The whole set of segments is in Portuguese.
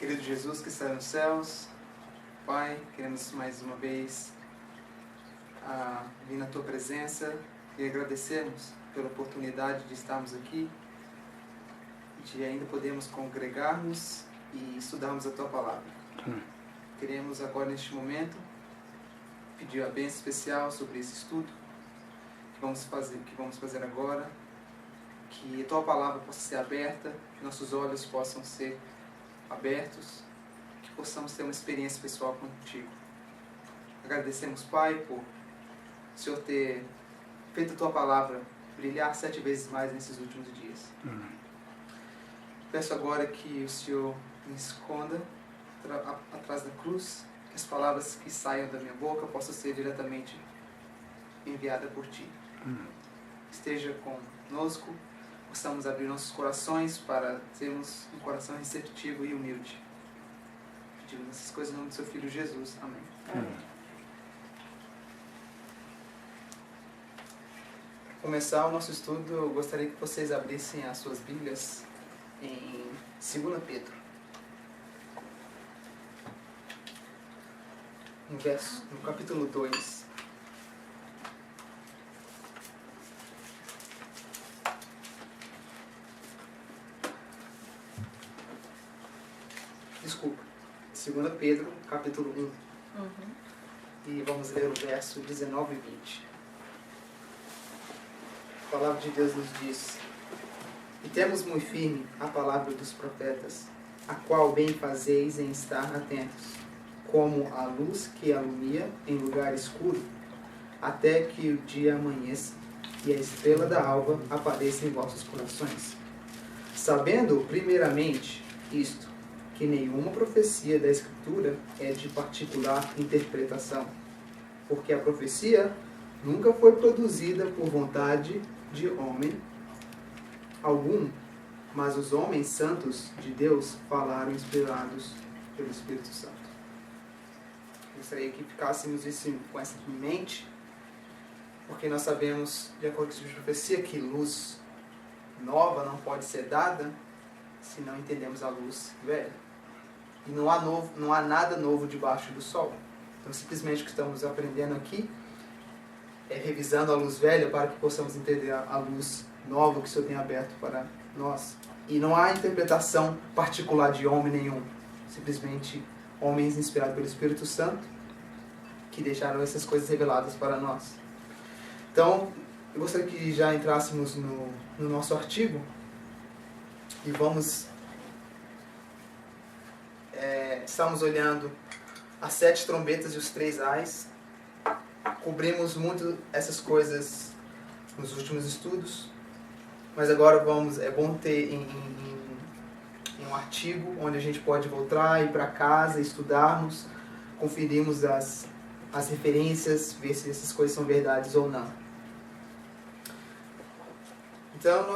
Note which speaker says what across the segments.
Speaker 1: Querido Jesus que está nos céus, Pai, queremos mais uma vez vir na Tua presença e agradecermos pela oportunidade de estarmos aqui, de ainda podermos congregarmos e estudarmos a Tua Palavra. Queremos agora, neste momento, pedir a bênção especial sobre esse estudo que vamos fazer agora, que a Tua Palavra possa ser aberta, que nossos olhos possam ser abertos, que possamos ter uma experiência pessoal contigo. Agradecemos, Pai, por o Senhor ter feito a Tua Palavra brilhar 7 vezes mais nesses últimos dias. Peço agora que o Senhor me esconda atrás da cruz, que as palavras que saiam da minha boca possam ser diretamente enviadas por Ti. Esteja conosco, possamos abrir nossos corações para termos um coração receptivo e humilde. Pedimos essas coisas em nome do Seu Filho Jesus. Amém. Para começar o nosso estudo, eu gostaria que vocês abrissem as suas Bíblias em 2 Pedro. No capítulo 2. Desculpa. 2 Pedro, capítulo 1. E vamos ler o verso 19 e 20. A palavra de Deus nos diz: E temos muito firme a palavra dos profetas, a qual bem fazeis em estar atentos, como a luz que alumia em lugar escuro, até que o dia amanheça e a estrela da alva apareça em vossos corações. Sabendo, primeiramente, isto, que nenhuma profecia da Escritura é de particular interpretação, porque a profecia nunca foi produzida por vontade de homem algum, mas os homens santos de Deus falaram inspirados pelo Espírito Santo. Gostaria que ficássemos isso com essa em mente, porque nós sabemos, de acordo com a profecia, que luz nova não pode ser dada se não entendemos a luz velha. E não há nada novo debaixo do sol. Então, simplesmente o que estamos aprendendo aqui é revisando a luz velha para que possamos entender a luz nova que o Senhor tem aberto para nós. E não há interpretação particular de homem nenhum. Simplesmente homens inspirados pelo Espírito Santo que deixaram essas coisas reveladas para nós. Então, eu gostaria que já entrássemos no nosso artigo e estamos olhando as 7 trombetas e os 3 ais. Cobrimos muito essas coisas nos últimos estudos, mas agora é bom ter em um artigo onde a gente pode voltar, ir para casa, estudarmos, conferirmos as referências, ver se essas coisas são verdades ou não. Então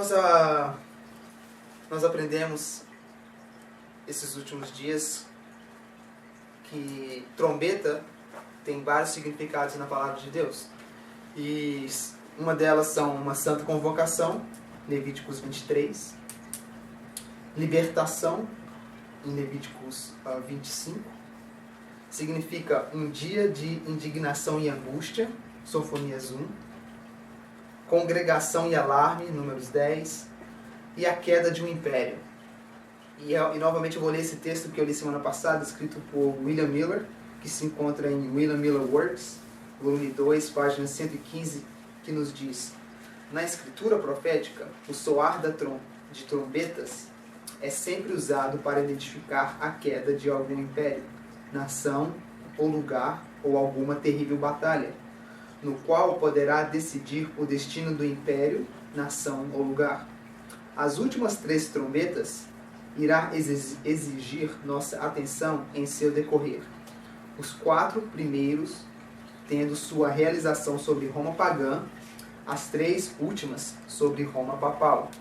Speaker 1: nós aprendemos esses últimos dias que trombeta tem vários significados na palavra de Deus. E uma delas são uma santa convocação, Levíticos 23. Libertação, em Levíticos 25. Significa um dia de indignação e angústia, Sofonias 1. Congregação e alarme, Números 10. E a queda de um império. E novamente eu vou ler esse texto que eu li semana passada, escrito por William Miller, que se encontra em William Miller Works, volume 2, página 115, que nos diz: Na escritura profética, o soar de trombetas é sempre usado para identificar a queda de algum império, nação ou lugar ou alguma terrível batalha, no qual poderá decidir o destino do império, nação ou lugar. As últimas 3 trombetas irá exigir nossa atenção em seu decorrer. Os 4 primeiros tendo sua realização sobre Roma pagã, as 3 últimas sobre Roma papal.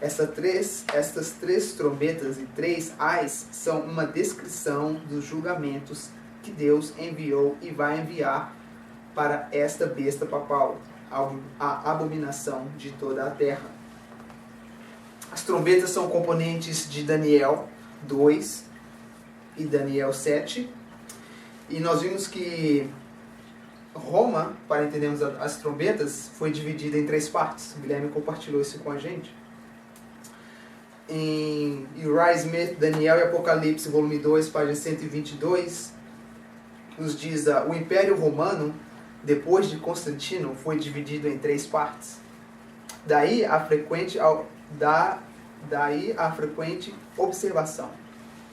Speaker 1: Estas 3 trombetas e 3 ais são uma descrição dos julgamentos que Deus enviou e vai enviar para esta besta papal, a abominação de toda a terra. As trombetas são componentes de Daniel 2, e Daniel 7. E nós vimos que Roma, para entendermos as trombetas, foi dividida em 3 partes. O Guilherme compartilhou isso com a gente. Em Uriah Smith, Daniel e Apocalipse, volume 2, página 122, nos diz que o Império Romano, depois de Constantino, foi dividido em 3 partes. Daí a frequente observação.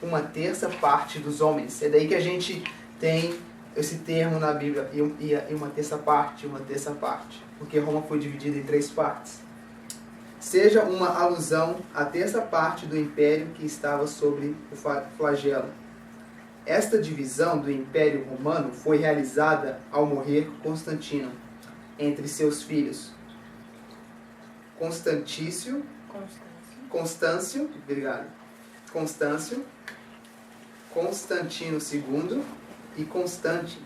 Speaker 1: 1/3 parte dos homens. É daí que a gente tem esse termo na Bíblia, e 1/3 parte, 1/3 parte. Porque Roma foi dividida em 3 partes. Seja uma alusão à 1/3 parte do império que estava sobre o flagelo. Esta divisão do Império Romano foi realizada ao morrer Constantino, entre seus filhos Constantino II e Constante.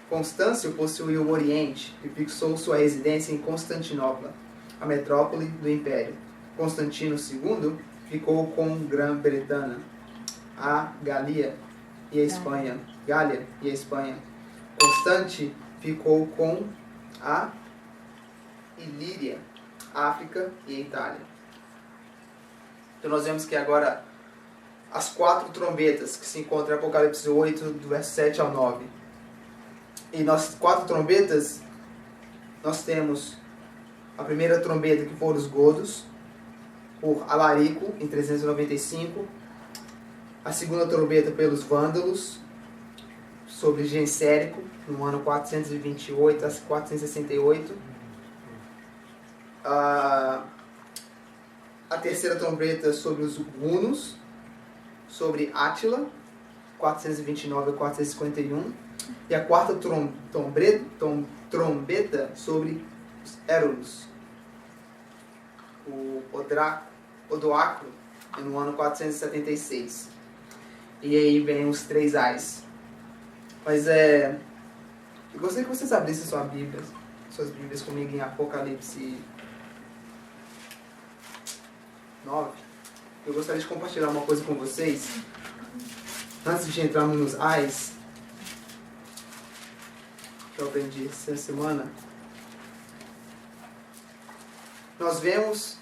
Speaker 1: Constâncio possuiu o Oriente e fixou sua residência em Constantinopla, a metrópole do Império. Constantino II ficou com Grã-Bretanha, a Gália e a Espanha. Constante ficou com a Ilíria, África e a Itália. Então nós vemos que agora as 4 trombetas que se encontram em Apocalipse 8, do verso 7 ao 9. E nas 4 trombetas, nós temos a primeira trombeta, que foram os godos, por Alarico, em 395. A segunda trombeta pelos vândalos, sobre Gensérico, no ano 428 a 468. A terceira trombeta sobre os hunos, sobre Átila, 429 a 451. E a quarta trombeta sobre os Érulos, o Odoacro, no ano 476. E aí vem os 3 ais. Mas eu gostaria que vocês abrissem suas Bíblias comigo em Apocalipse 9. Eu gostaria de compartilhar uma coisa com vocês. Antes de entrarmos nos ais, que eu aprendi essa semana, nós vemos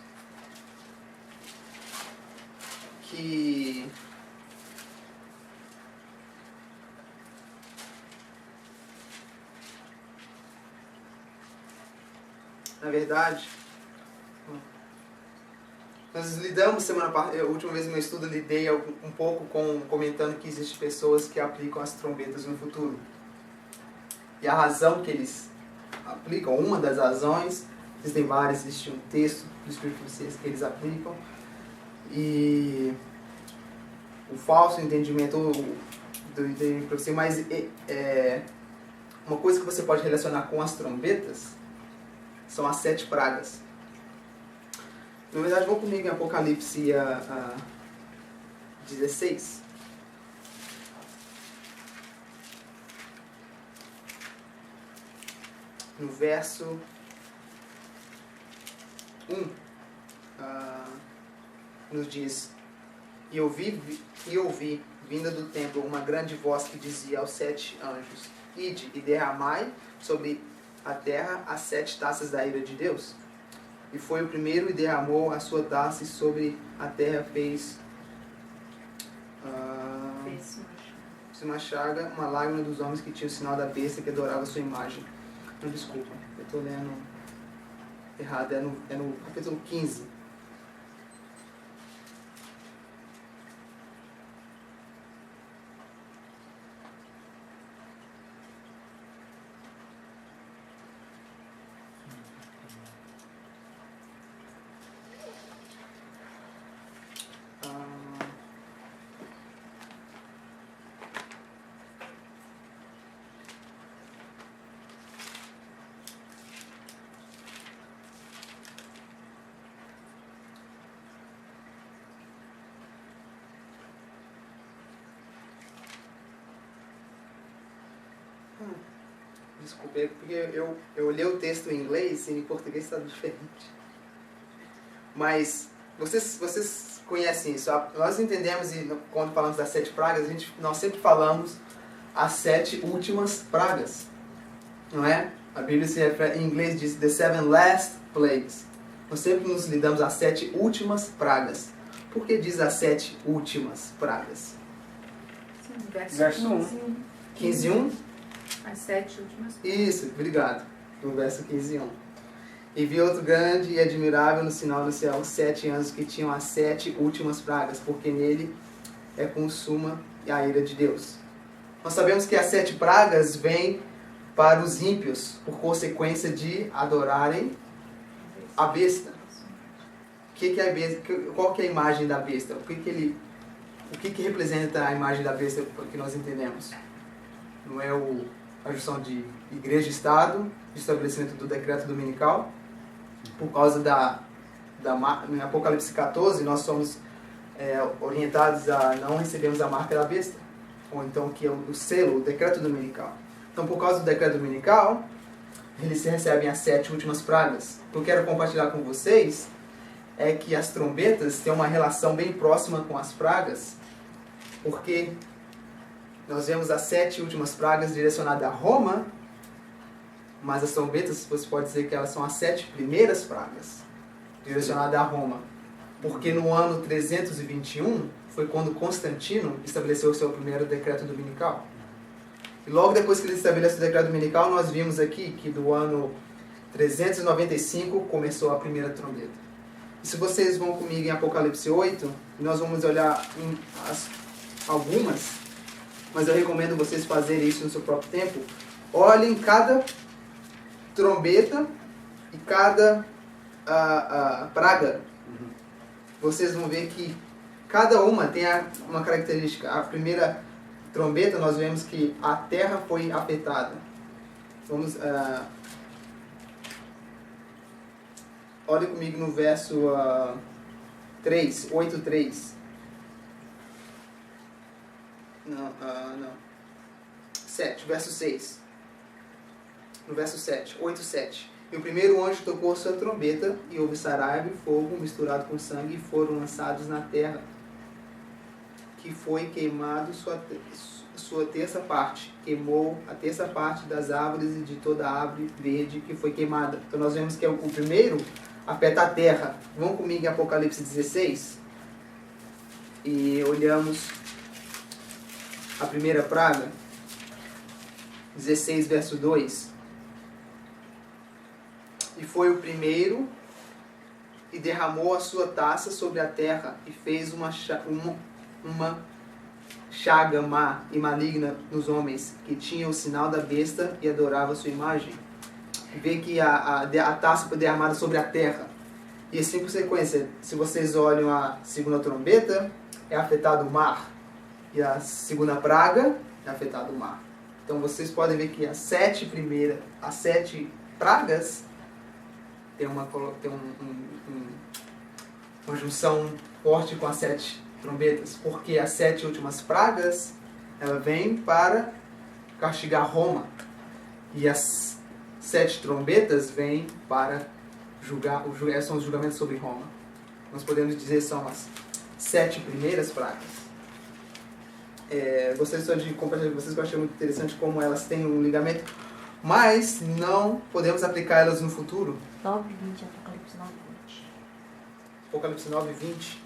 Speaker 1: que na verdade, nós lidamos a última vez no meu estudo, eu lidei um pouco comentando que existem pessoas que aplicam as trombetas no futuro. E a razão que eles aplicam, uma das razões, existem várias, existe um texto do Espírito que eles aplicam, e o falso entendimento do entendimento para você, mas uma coisa que você pode relacionar com as trombetas são as 7 pragas. Na verdade, vão comigo em Apocalipse 16. No verso 1, nos diz: E ouvi, vinda do templo, uma grande voz que dizia aos 7 anjos: Ide e derramai sobre a terra as 7 taças da ira de Deus. E foi o primeiro e derramou a sua taça, e sobre a terra fez uma chaga, uma lágrima dos homens que tinham o sinal da besta, que adorava a sua imagem. Não, desculpa, eu estou lendo errado, é no capítulo 15. Desculpa, é porque eu olhei o texto em inglês e em português está diferente. Mas vocês conhecem isso. Nós entendemos, e quando falamos das 7 pragas, nós sempre falamos as 7 últimas pragas. Não é? A Bíblia em inglês diz The 7 Last Plagues. Nós sempre nos lidamos às 7 últimas pragas. Por que diz as 7 últimas pragas?
Speaker 2: Sim,
Speaker 3: Verso
Speaker 1: 15:1?
Speaker 2: As 7 últimas.
Speaker 1: Isso, obrigado. No verso 15:1. E vi outro grande e admirável no sinal do céu, 7 anjos que tinham as 7 últimas pragas, porque nele é consuma a ira de Deus. Nós sabemos que as 7 pragas vêm para os ímpios, por consequência de adorarem a besta. O que é a besta? Qual que é a imagem da besta? O que representa a imagem da besta que nós entendemos? Não é a junção de igreja e Estado, de estabelecimento do decreto dominical, por causa em Apocalipse 14, nós somos orientados a não recebermos a marca da besta, ou então que é o selo, o decreto dominical. Então, por causa do decreto dominical, eles recebem as 7 últimas pragas. O que eu quero compartilhar com vocês é que as trombetas têm uma relação bem próxima com as pragas, porque nós vemos as 7 últimas pragas direcionadas a Roma, mas as trombetas, você pode dizer que elas são as 7 primeiras pragas direcionadas a Roma. Porque no ano 321 foi quando Constantino estabeleceu o seu primeiro decreto dominical. E logo depois que ele estabeleceu o decreto dominical, nós vimos aqui que do ano 395 começou a primeira trombeta. E se vocês vão comigo em Apocalipse 8, nós vamos olhar algumas, mas eu recomendo vocês fazerem isso no seu próprio tempo. Olhem cada trombeta e cada praga. Vocês vão ver que cada uma tem uma característica. A primeira trombeta, nós vemos que a terra foi afetada. Vamos... olhe comigo no verso 8:3. Não. 7, verso 6. No verso 7, 8:7. E o primeiro anjo tocou a sua trombeta, e houve saraiva e fogo misturado com sangue, e foram lançados na terra, que foi queimado sua terça parte. Queimou a terça parte das árvores e de toda a árvore verde que foi queimada. Então nós vemos que o primeiro afeta a terra. Vamos comigo em Apocalipse 16 e olhamos a primeira praga. 16, verso 2. E foi o primeiro e derramou a sua taça sobre a terra e fez uma chaga má e maligna nos homens que tinham o sinal da besta e adoravam a sua imagem. E vê que a taça foi derramada sobre a terra. E assim por sequência, se vocês olham a segunda trombeta, é afetado o mar. E a segunda praga é afetado o mar. Então vocês podem ver que as 7 pragas tem uma junção forte com as 7 trombetas, porque as 7 últimas pragas ela vem para castigar Roma, e as 7 trombetas vêm para são os julgamentos sobre Roma. Nós podemos dizer que são as 7 primeiras pragas. Gostaria só de compartilhar com vocês que eu achei muito interessante como elas têm um ligamento, mas não podemos aplicá-las no futuro.
Speaker 4: 9:20, Apocalipse 9:20.
Speaker 1: Apocalipse 9:20.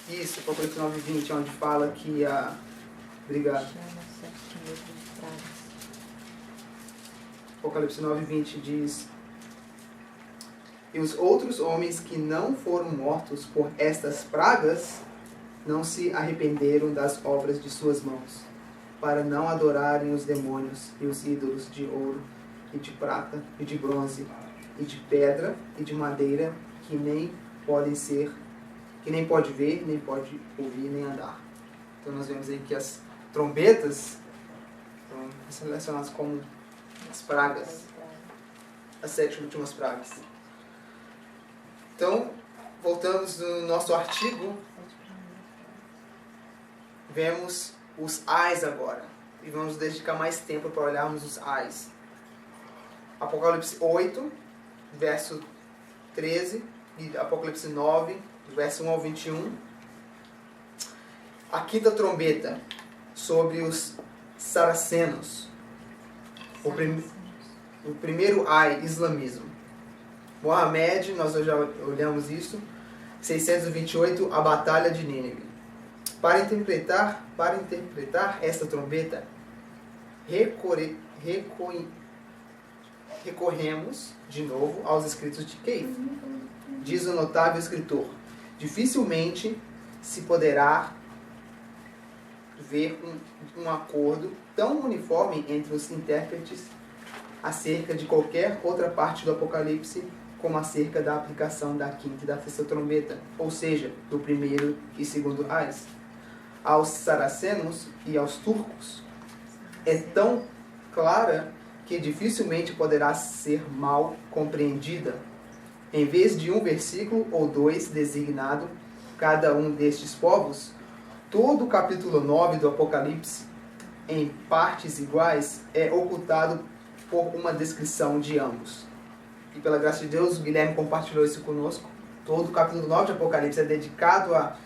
Speaker 1: Isso, Apocalipse 9:20, onde fala que a... Obrigado. Apocalipse 9:20 diz: e os outros homens que não foram mortos por estas pragas não se arrependeram das obras de suas mãos, para não adorarem os demônios e os ídolos de ouro e de prata e de bronze e de pedra e de madeira, que nem pode ver, nem pode ouvir, nem andar. Então nós vemos aí que as trombetas estão relacionadas com as pragas, as 7 últimas pragas. Então, voltamos no nosso artigo, vemos os ais agora. E vamos dedicar mais tempo para olharmos os ais. Apocalipse 8, verso 13, e Apocalipse 9, do verso 1 ao 21. A quinta trombeta sobre os saracenos. O primeiro ai, islamismo. Mohamed, nós já olhamos isso. 628, a batalha de Nínive. Para interpretar esta trombeta, recorremos de novo aos escritos de Keith. Diz o notável escritor: dificilmente se poderá ver um acordo tão uniforme entre os intérpretes acerca de qualquer outra parte do Apocalipse como acerca da aplicação da quinta e da sexta trombeta, ou seja, do primeiro e segundo ais. Aos saracenos e aos turcos é tão clara que dificilmente poderá ser mal compreendida. Em vez de um versículo ou dois designado cada um destes povos, todo o capítulo 9 do Apocalipse, em partes iguais, é ocultado por uma descrição de ambos. E pela graça de Deus, o Guilherme compartilhou isso conosco. Todo o capítulo 9 de Apocalipse é dedicado a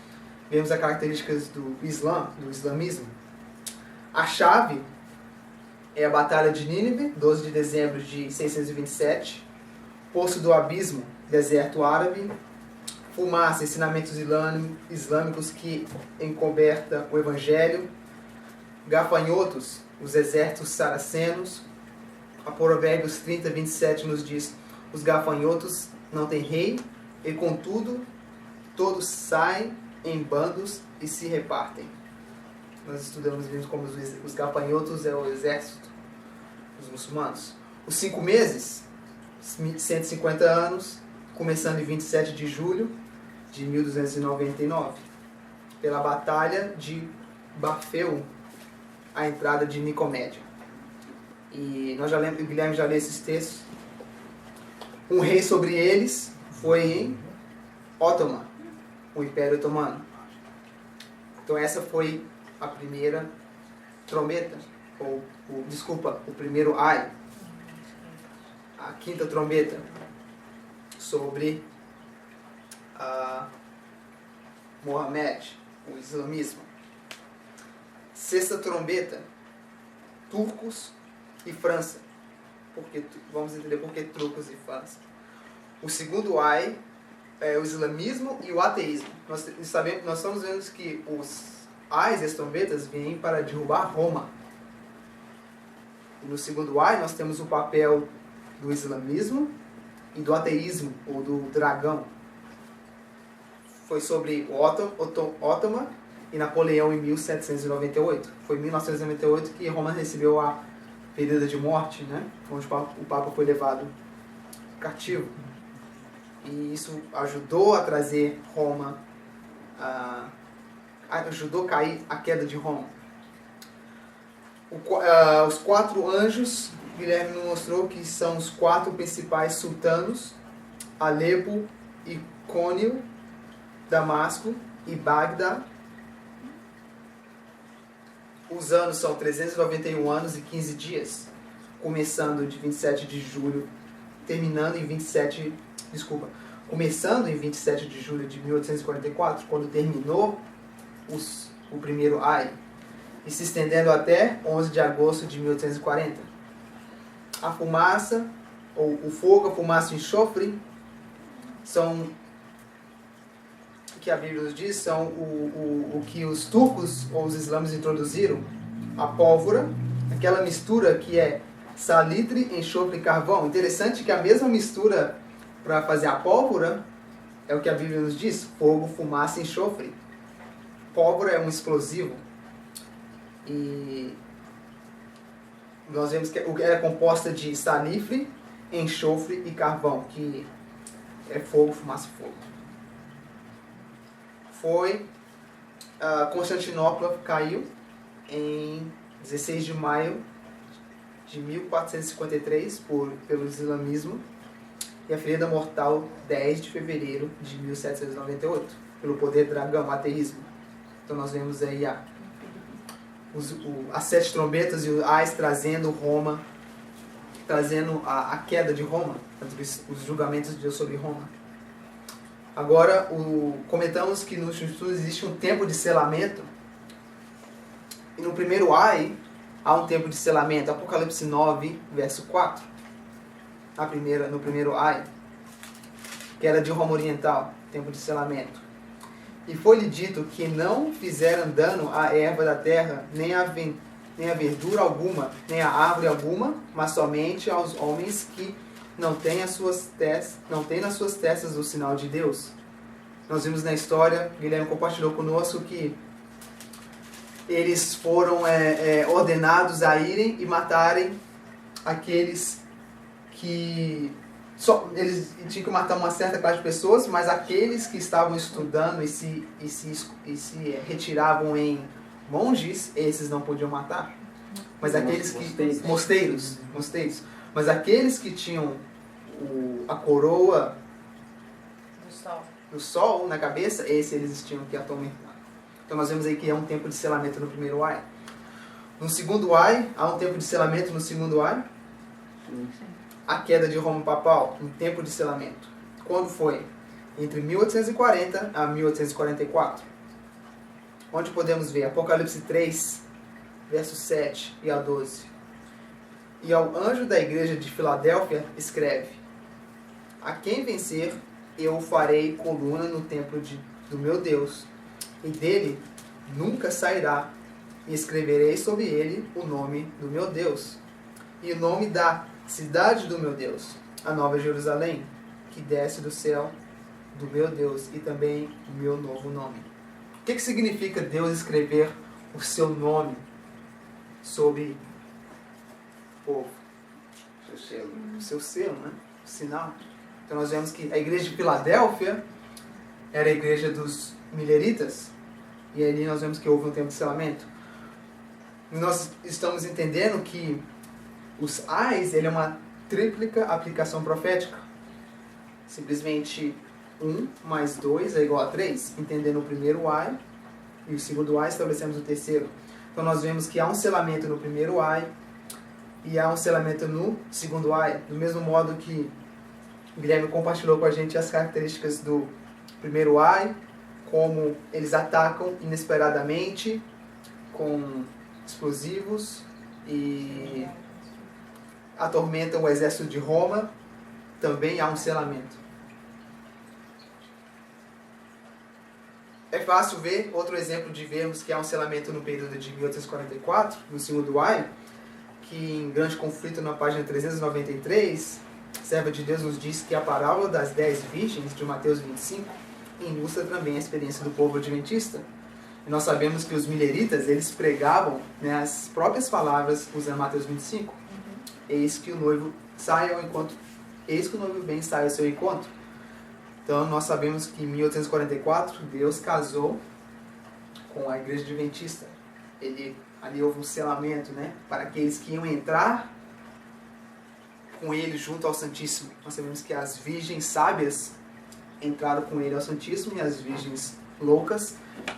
Speaker 1: vermos as características do islamismo. A chave é a Batalha de Nínive, 12 de dezembro de 627, Poço do Abismo, deserto árabe, fumaça, ensinamentos islâmicos que encoberta o Evangelho, gafanhotos, os exércitos saracenos. A Provérbios 30, 27 nos diz: os gafanhotos não têm rei, e contudo todos saem em bandos e se repartem. Nós estudamos e vimos como os gafanhotos é o exército dos muçulmanos. Os 5 meses, 150 anos, começando em 27 de julho de 1299, pela Batalha de Bafeu, a entrada de Nicomédia. E nós já lemos, o Guilherme já leu esses textos. Um rei sobre eles foi em Ottoman, o Império Otomano. Então essa foi a primeira trombeta, o primeiro ai, a quinta trombeta sobre Mohamed, o islamismo. Sexta trombeta, turcos e França. Vamos entender por que turcos e França. O segundo ai é o islamismo e o ateísmo. Nós estamos vendo que os ais e as trombetas vêm para derrubar Roma. E no segundo ai nós temos o papel do islamismo e do ateísmo, ou do dragão. Foi sobre Ottoman e Napoleão em 1798. Foi em 1998 que Roma recebeu a período de morte, né? Onde o Papa foi levado cativo. E isso ajudou a trazer Roma, ajudou a cair a queda de Roma. Os 4 anjos, Guilherme nos mostrou que são os 4 principais sultanos: Alepo, Icônio, Damasco e Bagdá. Os anos são 391 anos e 15 dias, começando de 27 de julho, começando em 27 de julho de 1844, quando terminou o primeiro ai, e se estendendo até 11 de agosto de 1840. A fumaça, ou o fogo, a fumaça e o enxofre, são o que a Bíblia nos diz, são o que os turcos ou os islâmicos introduziram, a pólvora, aquela mistura que é salitre, enxofre e carvão. Interessante que a mesma mistura para fazer a pólvora é o que a Bíblia nos diz: fogo, fumaça e enxofre. Pólvora é um explosivo. E nós vemos que é composta de salitre, enxofre e carvão, que é fogo, fumaça e fogo. Constantinopla caiu em 16 de maio de 1453 pelo islamismo, e a ferida mortal 10 de fevereiro de 1798 pelo poder dragão, ateísmo. Então nós vemos aí as 7 trombetas e os ais trazendo Roma, trazendo a queda de Roma, os julgamentos de Deus sobre Roma. Agora, comentamos que no estudo existe um tempo de selamento. E no primeiro ai, há um tempo de selamento. Apocalipse 9, verso 4. No primeiro ai, que era de Roma Oriental, tempo de selamento. E foi-lhe dito que não fizeram dano à erva da terra, nem à verdura alguma, nem à árvore alguma, mas somente aos homens que não têm nas suas testas o sinal de Deus. Nós vimos na história, Guilherme compartilhou conosco que eles foram ordenados a irem e matarem aqueles que... eles tinham que matar uma certa classe de pessoas, mas aqueles que estavam estudando e se retiravam em monges, esses não podiam matar. Mas aqueles que... Mosteiros. Mas aqueles que tinham a coroa do sol na cabeça, eles tinham que atormentar. Então nós vemos aí que é um tempo de selamento no primeiro ai. No segundo ai, há um tempo de selamento no segundo ai. A queda de Roma Papal, um tempo de selamento. Quando foi? Entre 1840 a 1844. Onde podemos ver Apocalipse 3, versos 7 e a 12. E ao anjo da igreja de Filadélfia escreve: a quem vencer, eu farei coluna no templo do meu Deus, e dele nunca sairá, e escreverei sobre ele o nome do meu Deus, e o nome da cidade do meu Deus, a Nova Jerusalém, que desce do céu do meu Deus, e também o meu novo nome. O que significa Deus escrever o seu nome sobre o povo? O seu selo, né? O sinal. Então nós vemos que a igreja de Filadélfia era a igreja dos mileritas, e ali nós vemos que houve um tempo de selamento. E nós estamos entendendo que os ais, ele é uma tríplica aplicação profética. Simplesmente 1 mais 2 é igual a 3. Entendendo o primeiro ai e o segundo ai, estabelecemos o terceiro. Então nós vemos que há um selamento no primeiro ai e há um selamento no segundo ai. Do mesmo modo que o Guilherme compartilhou com a gente as características do primeiro ai, como eles atacam inesperadamente com explosivos e atormentam o exército de Roma. Também há um selamento. É fácil ver, outro exemplo de vermos que há um selamento no período de 1844, no segundo ai, que em Grande Conflito, na página 393, serva de Deus nos diz que a parábola das 10 virgens de Mateus 25 ilustra também a experiência do povo adventista. E nós sabemos que os mileritas, eles pregavam, né, as próprias palavras usando Mateus 25. Eis que o noivo sai ao encontro, eis que o noivo bem sai ao seu encontro. Então nós sabemos que em 1844 Deus casou com a igreja adventista. Ali houve um selamento, né, para aqueles que iam entrar com ele junto ao Santíssimo. Nós sabemos que as virgens sábias entraram com ele ao Santíssimo e as virgens loucas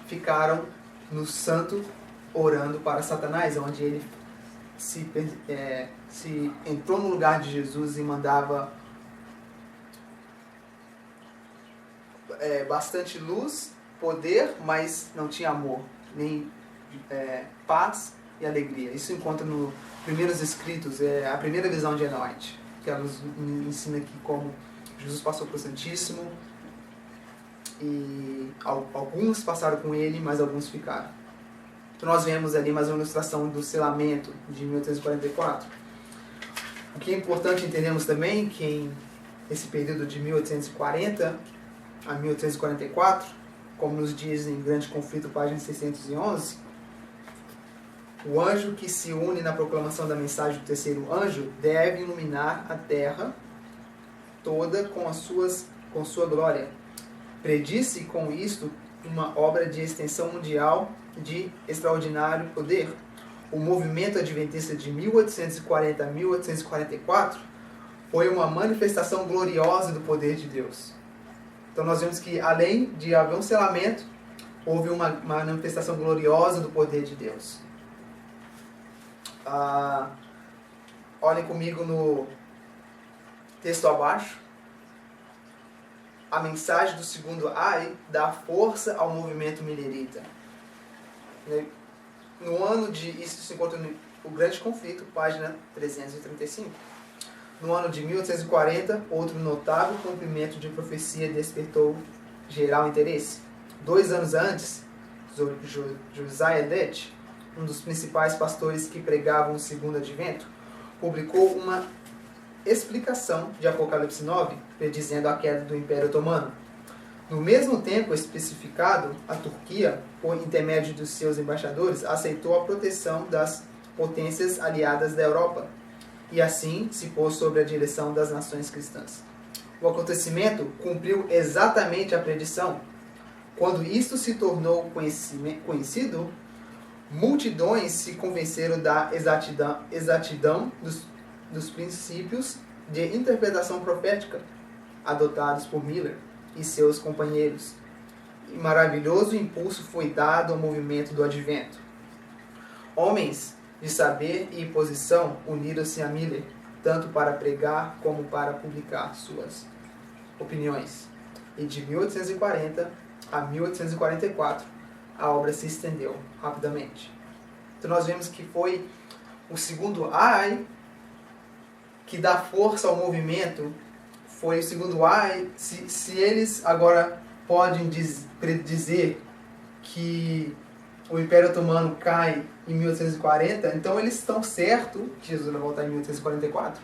Speaker 1: ficaram no santo orando para Satanás, onde ele se entrou no lugar de Jesus e mandava bastante luz, poder, mas não tinha amor, nem paz e alegria. Isso encontra nos primeiros escritos, a primeira visão de Ellen White, que ela nos ensina aqui como Jesus passou para o Santíssimo e alguns passaram com ele, mas alguns ficaram. Então nós vemos ali mais uma ilustração do selamento de 1844. O que é importante entendermos também que em esse período de 1840 a 1844, como nos diz em Grande Conflito, página 611, o anjo que se une na proclamação da mensagem do terceiro anjo deve iluminar a terra toda com sua glória. Predisse com isto uma obra de extensão mundial de extraordinário poder. O movimento adventista de 1840 a 1844 foi uma manifestação gloriosa do poder de Deus. Então nós vemos que além de haver um selamento, houve uma manifestação gloriosa do poder de Deus. Olhem comigo no texto abaixo. a mensagem do segundo ai dá força ao movimento milerita. No ano de... Isso se encontra no O Grande Conflito, página 335. No ano de 1840, outro notável cumprimento de profecia despertou geral interesse. 2 anos antes, Josiah Dutch, um dos principais pastores que pregavam o segundo advento, publicou uma explicação de Apocalipse 9, predizendo a queda do Império Otomano. No mesmo tempo especificado, a Turquia, por intermédio dos seus embaixadores, aceitou a proteção das potências aliadas da Europa, e assim se pôs sob a direção das nações cristãs. O acontecimento cumpriu exatamente a predição. Quando isto se tornou conhecido, multidões se convenceram da exatidão dos princípios de interpretação profética adotados por Miller e seus companheiros. E maravilhoso impulso foi dado ao movimento do advento. Homens de saber e posição uniram-se a Miller, tanto para pregar como para publicar suas opiniões. E de 1840 a 1844, a obra se estendeu rapidamente. Então nós vemos que foi o segundo ai que dá força ao movimento. Foi o segundo ai. Se eles agora podem dizer que o Império Otomano cai em 1840, então eles estão certos que Jesus vai voltar em 1844.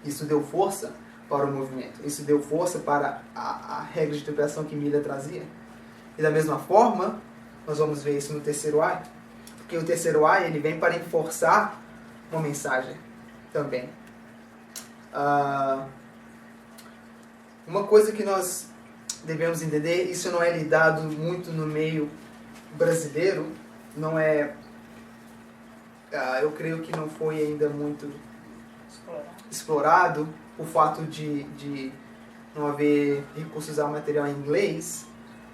Speaker 1: Isso deu força para o movimento. Isso deu força para a regra de interpretação que Miller trazia. E da mesma forma, nós vamos ver isso no terceiro ai. Porque o terceiro ai, ele vem para enforçar uma mensagem também. Uma coisa que nós devemos entender, isso não é lidado muito no meio brasileiro, não é... eu creio que não foi ainda muito explorado o fato de não haver recursos ao material em inglês,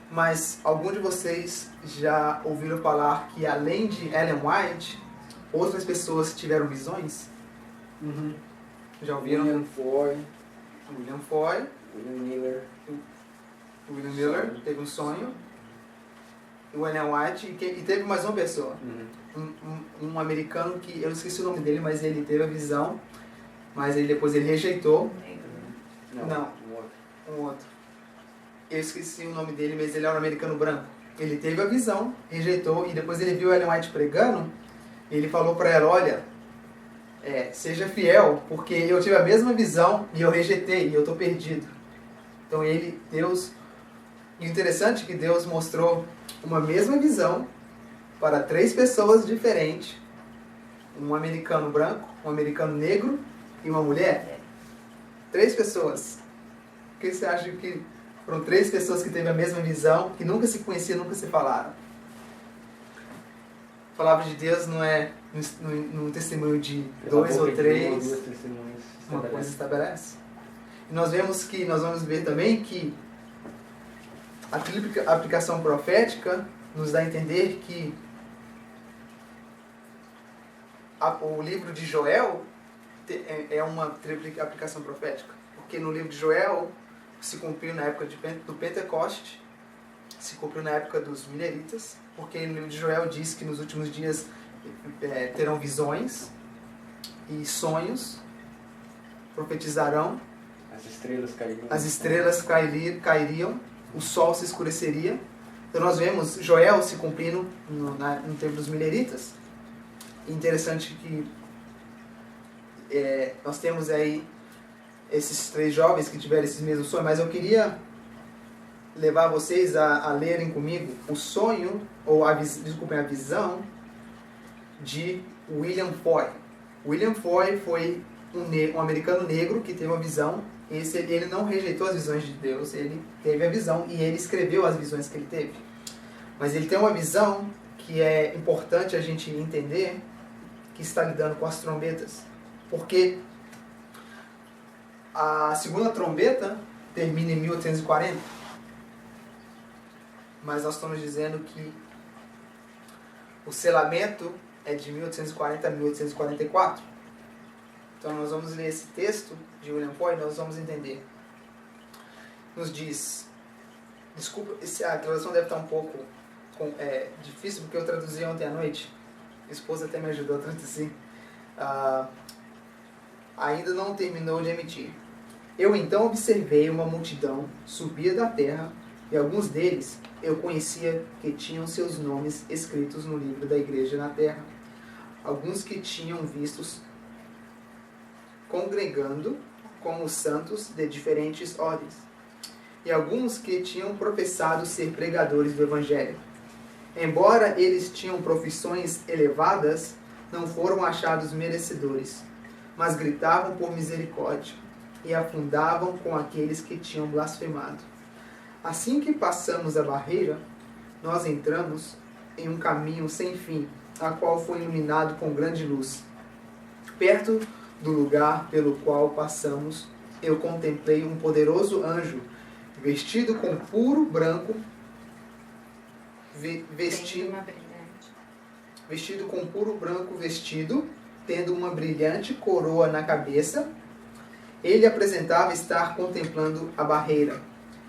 Speaker 1: mas alguns de vocês já ouviram falar que além de Ellen White, outras pessoas tiveram visões?
Speaker 3: Uhum.
Speaker 1: Já ouviram?
Speaker 3: William Foy,
Speaker 1: William Miller teve um sonho, o Ellen White, e teve mais uma pessoa, um americano que eu esqueci o nome dele, mas ele teve a visão, mas depois ele rejeitou. Não. Um outro. Eu esqueci o nome dele, mas ele era um americano branco. Ele teve a visão, rejeitou, e depois ele viu Ellen White pregando, e ele falou para ela, olha, seja fiel, porque eu tive a mesma visão e eu rejeitei, e eu estou perdido. Então Deus, e o interessante é que Deus mostrou uma mesma visão para 3 pessoas diferentes, um americano branco, um americano negro e uma mulher. 3 pessoas. O que você acha que foram 3 pessoas que teve a mesma visão, que nunca se conheciam, nunca se falaram? A palavra de Deus não é num testemunho de 2 ou 3, uma coisa estabelece. E nós vamos ver também que a aplicação profética nos dá a entender que o livro de Joel é uma aplicação profética. Porque no livro de Joel se cumpriu na época do Pentecoste, se cumpriu na época dos mileritas, porque no livro de Joel diz que nos últimos dias terão visões e sonhos, profetizarão, as estrelas cairiam, o sol se escureceria. Então nós vemos Joel se cumprindo no tempo dos mileritas. Interessante que nós temos aí esses 3 jovens que tiveram esses mesmos sonhos, mas eu queria levar vocês a lerem comigo o sonho, ou a visão de William Foy. William Foy foi um americano negro que teve uma visão. Ele não rejeitou as visões de Deus, ele teve a visão e ele escreveu as visões que ele teve. Mas ele tem uma visão que é importante a gente entender, que está lidando com as trombetas. Porque a segunda trombeta termina em 1840, mas nós estamos dizendo que o selamento é de 1840 a 1844. Então nós vamos ler esse texto de William Foy e nós vamos entender. nos diz... Desculpa, a tradução deve estar um pouco difícil, porque eu traduzi ontem à noite. Minha esposa até me ajudou a traduzir. Ainda não terminou de emitir. Eu então observei uma multidão subir da terra, e alguns deles eu conhecia que tinham seus nomes escritos no livro da igreja na terra. Alguns que tinham vistos congregando com os santos de diferentes ordens, e alguns que tinham professado ser pregadores do evangelho. Embora eles tinham profissões elevadas, não foram achados merecedores, mas gritavam por misericórdia e afundavam com aqueles que tinham blasfemado. Assim que passamos a barreira, nós entramos em um caminho sem fim, a qual foi iluminado com grande luz. Perto do lugar pelo qual passamos, eu contemplei um poderoso anjo, vestido com puro branco, vestido com puro branco vestido, tendo uma brilhante coroa na cabeça. Ele apresentava estar contemplando a barreira,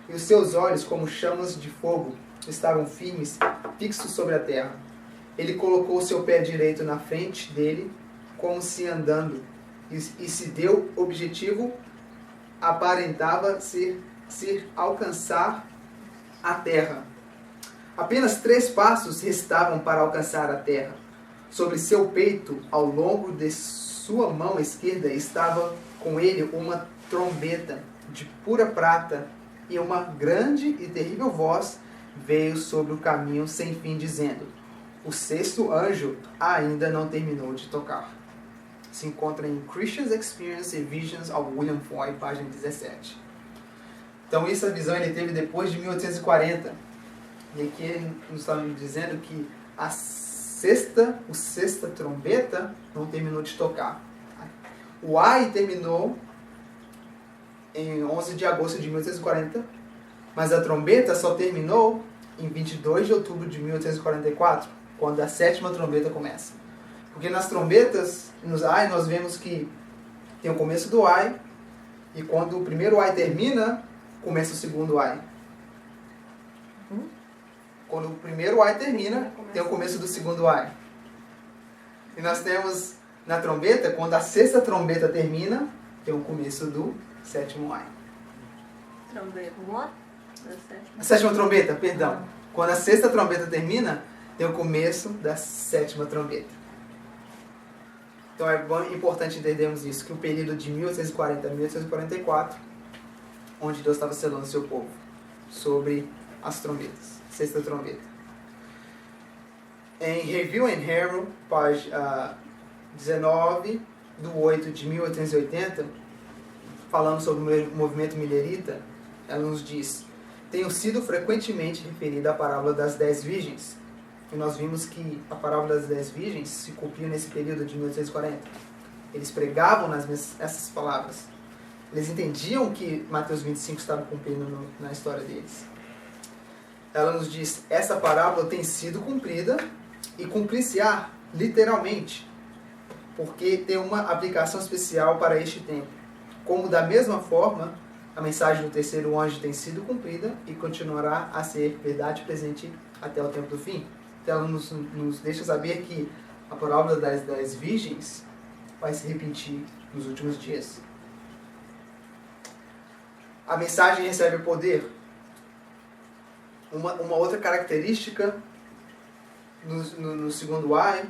Speaker 1: e os seus olhos, como chamas de fogo, estavam firmes, fixos sobre a terra. Ele colocou seu pé direito na frente dele, como se andando, e se deu objetivo, aparentava ser alcançar a terra. Apenas 3 passos restavam para alcançar a terra. Sobre seu peito, ao longo de sua mão esquerda, estava com ele uma trombeta de pura prata, e uma grande e terrível voz veio sobre o caminho sem fim, dizendo: o 6º anjo ainda não terminou de tocar. Se encontra em Christian's Experience and Visions of William Foy, página 17. Então, essa visão ele teve depois de 1840. E aqui ele nos está dizendo que a sexta trombeta não terminou de tocar. O Ai terminou em 11 de agosto de 1840, mas a trombeta só terminou em 22 de outubro de 1844, quando a 7ª trombeta começa. Porque nas trombetas, nos Ai, nós vemos que tem o começo do Ai, e quando o primeiro Ai termina, começa o segundo Ai. Quando o primeiro Ai termina, tem o começo do segundo Ai. E nós temos na trombeta, quando a 6ª trombeta termina, tem o começo do 7º Ai.
Speaker 2: Trombeta.
Speaker 1: A 7ª trombeta, perdão. Quando a 6ª trombeta termina, tem o começo da 7ª trombeta. Então é importante entendermos isso, que o período de 1840 a 1844, onde Deus estava selando seu povo, sobre as trombetas. 6ª trombeta. Em Review and Herald, página 19 de 8 de 1880, falando sobre o movimento millerita, ela nos diz: tenho sido frequentemente referida à parábola das 10 virgens. E nós vimos que a parábola das 10 virgens se cumpriu nesse período de 1840. Eles pregavam essas palavras. Eles entendiam que Mateus 25 estava cumprindo na história deles. Ela nos diz: essa parábola tem sido cumprida e cumprir-se-á literalmente, porque tem uma aplicação especial para este tempo. Como da mesma forma, a mensagem do 3º anjo tem sido cumprida e continuará a ser verdade presente até o tempo do fim. Então ela nos deixa saber que a parábola das 10 virgens vai se repetir nos últimos dias. A mensagem recebe poder. Uma outra característica no segundo Ai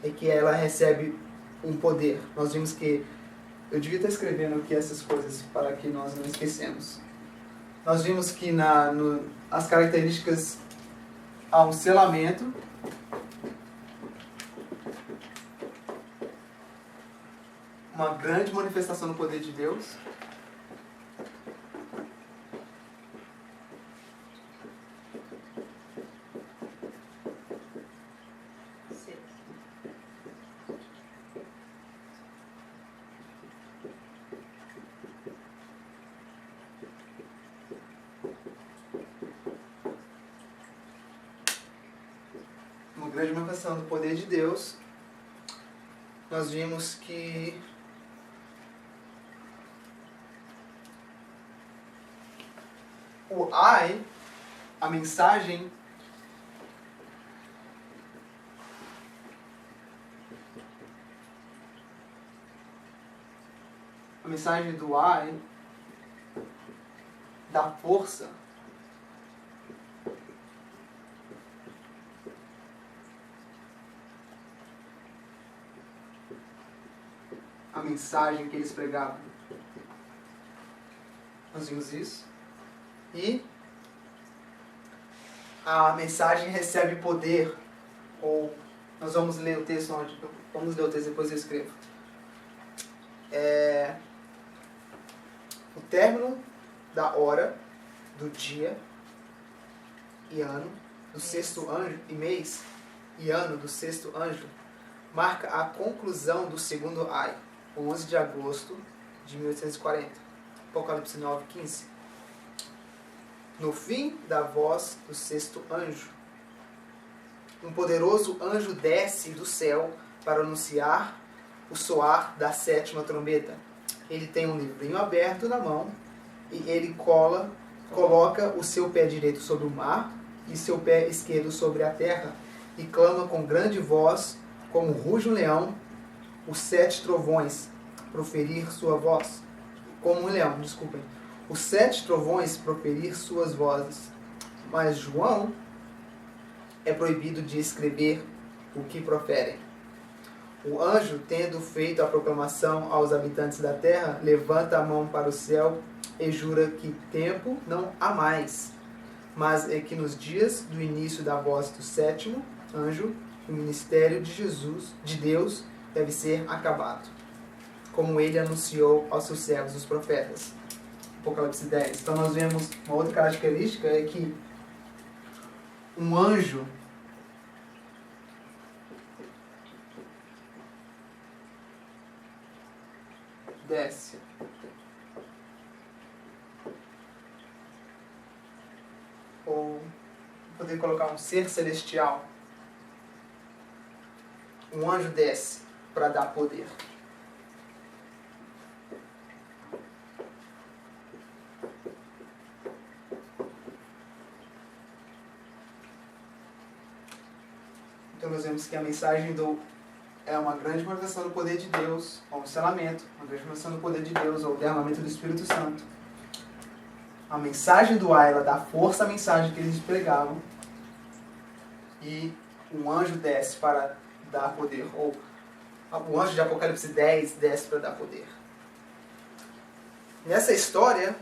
Speaker 1: é que ela recebe um poder. Nós vimos que... Eu devia estar escrevendo aqui essas coisas para que nós não esquecemos. Nós vimos que as características há um selamento, uma grande manifestação do poder de Deus, uma grande manifestação do poder de Deus. Nós vimos que o ai, a mensagem do ai dá força a mensagem que eles pregavam. Nós vimos isso. E a mensagem recebe poder. Ou nós vamos ler o texto onde? Vamos ler o texto, depois eu escrevo. O término da hora, do dia e ano, do sexto anjo, e mês e ano do sexto anjo, marca a conclusão do segundo ai, 11 de agosto de 1840. Apocalipse 9:15. No fim da voz do sexto anjo, um poderoso anjo desce do céu para anunciar o soar da sétima trombeta. Ele tem um livrinho aberto na mão e ele coloca o seu pé direito sobre o mar e seu pé esquerdo sobre a terra e clama com grande voz, como ruge um leão, os 7 trovões proferir sua voz. Como um leão, desculpem. Os 7 trovões proferir suas vozes. Mas João é proibido de escrever o que proferem. O anjo, tendo feito a proclamação aos habitantes da terra, levanta a mão para o céu e jura que tempo não há mais, mas é que nos dias do início da voz do sétimo anjo, o ministério de Deus, deve ser acabado, como ele anunciou aos seus servos, os profetas. Apocalipse 10. Então nós vemos uma outra característica, é que um anjo desce. Ou poder colocar um ser celestial. Um anjo desce para dar poder. Então nós vemos que a mensagem é uma grande manifestação do poder de Deus, ou um selamento, uma grande manifestação do poder de Deus, ou o derramamento do Espírito Santo. A mensagem do ai, ela dá força à mensagem que eles pregavam, e um anjo desce para dar poder, ou o anjo de Apocalipse 10 desce para dar poder. Nessa história,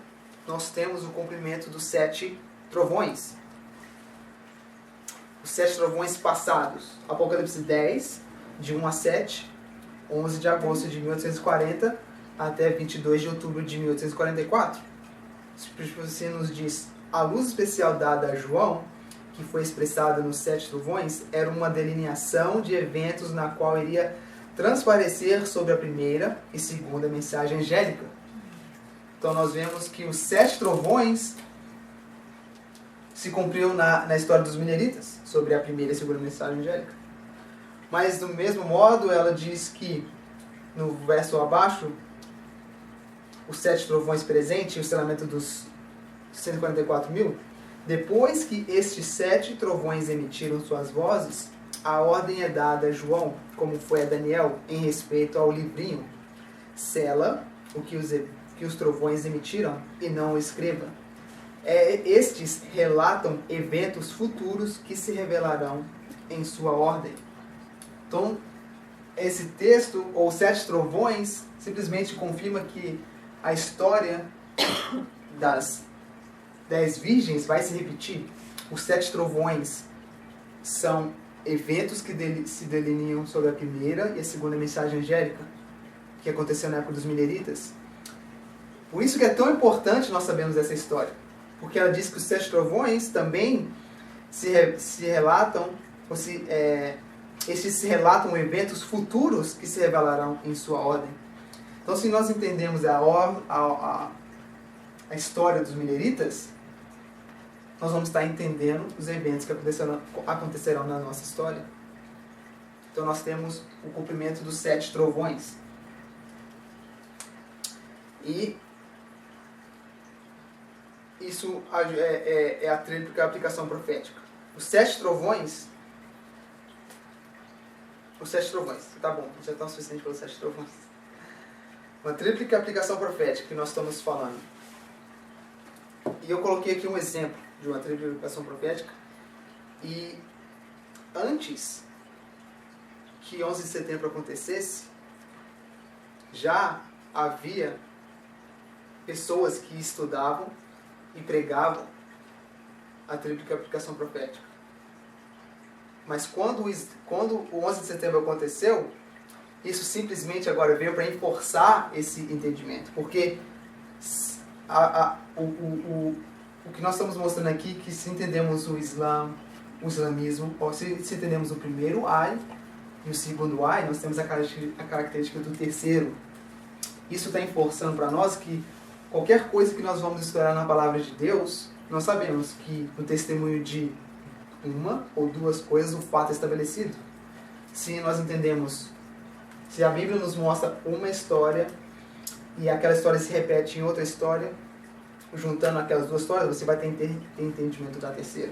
Speaker 1: nós temos o cumprimento dos 7 trovões. Os 7 trovões passados. Apocalipse 10, de 1 a 7, 11 de agosto de 1840 até 22 de outubro de 1844. O Espírito Santo nos diz: a luz especial dada a João, que foi expressada nos 7 trovões, era uma delineação de eventos na qual iria transparecer sobre a primeira e segunda mensagem angélica. Então nós vemos que os 7 trovões se cumpriu na história dos mineritas, sobre a primeira e segunda mensagem angélica. Mas do mesmo modo, ela diz que, no verso abaixo, os 7 trovões presentes e o selamento dos 144 mil, depois que estes 7 trovões emitiram suas vozes, a ordem é dada a João, como foi a Daniel, em respeito ao livrinho: sela o que os trovões emitiram e não o escreva. Estes relatam eventos futuros que se revelarão em sua ordem. Então, esse texto, ou 7 trovões, simplesmente confirma que a história das 10 virgens vai se repetir. Os 7 trovões são eventos que se delineam sobre a primeira e a segunda mensagem angélica, que aconteceu na época dos mineritas. Por isso que é tão importante nós sabermos essa história. Porque ela diz que os 7 trovões também se relatam, estes se relatam eventos futuros que se revelarão em sua ordem. Então, se nós entendemos a história dos mineritas, nós vamos estar entendendo os eventos que acontecerão na nossa história. Então, nós temos o cumprimento dos 7 trovões. E isso é a tríplica aplicação profética. Os 7 trovões, tá bom, já está o suficiente pelos 7 trovões. Uma tríplica aplicação profética que nós estamos falando. E eu coloquei aqui um exemplo de uma tríplica aplicação profética. E antes que 11 de setembro acontecesse, já havia pessoas que estudavam e pregavam a tríplica aplicação profética. Mas quando o 11 de setembro aconteceu, isso simplesmente agora veio para reforçar esse entendimento. Porque o que nós estamos mostrando aqui, que se entendemos o islamismo, ou se entendemos o primeiro ai e o segundo ai, nós temos a característica do terceiro. Isso está reforçando para nós que qualquer coisa que nós vamos estudar na palavra de Deus, nós sabemos que no testemunho de uma ou duas coisas o fato é estabelecido. Se nós entendemos, se a Bíblia nos mostra uma história e aquela história se repete em outra história, juntando aquelas duas histórias, você vai ter entendimento da terceira.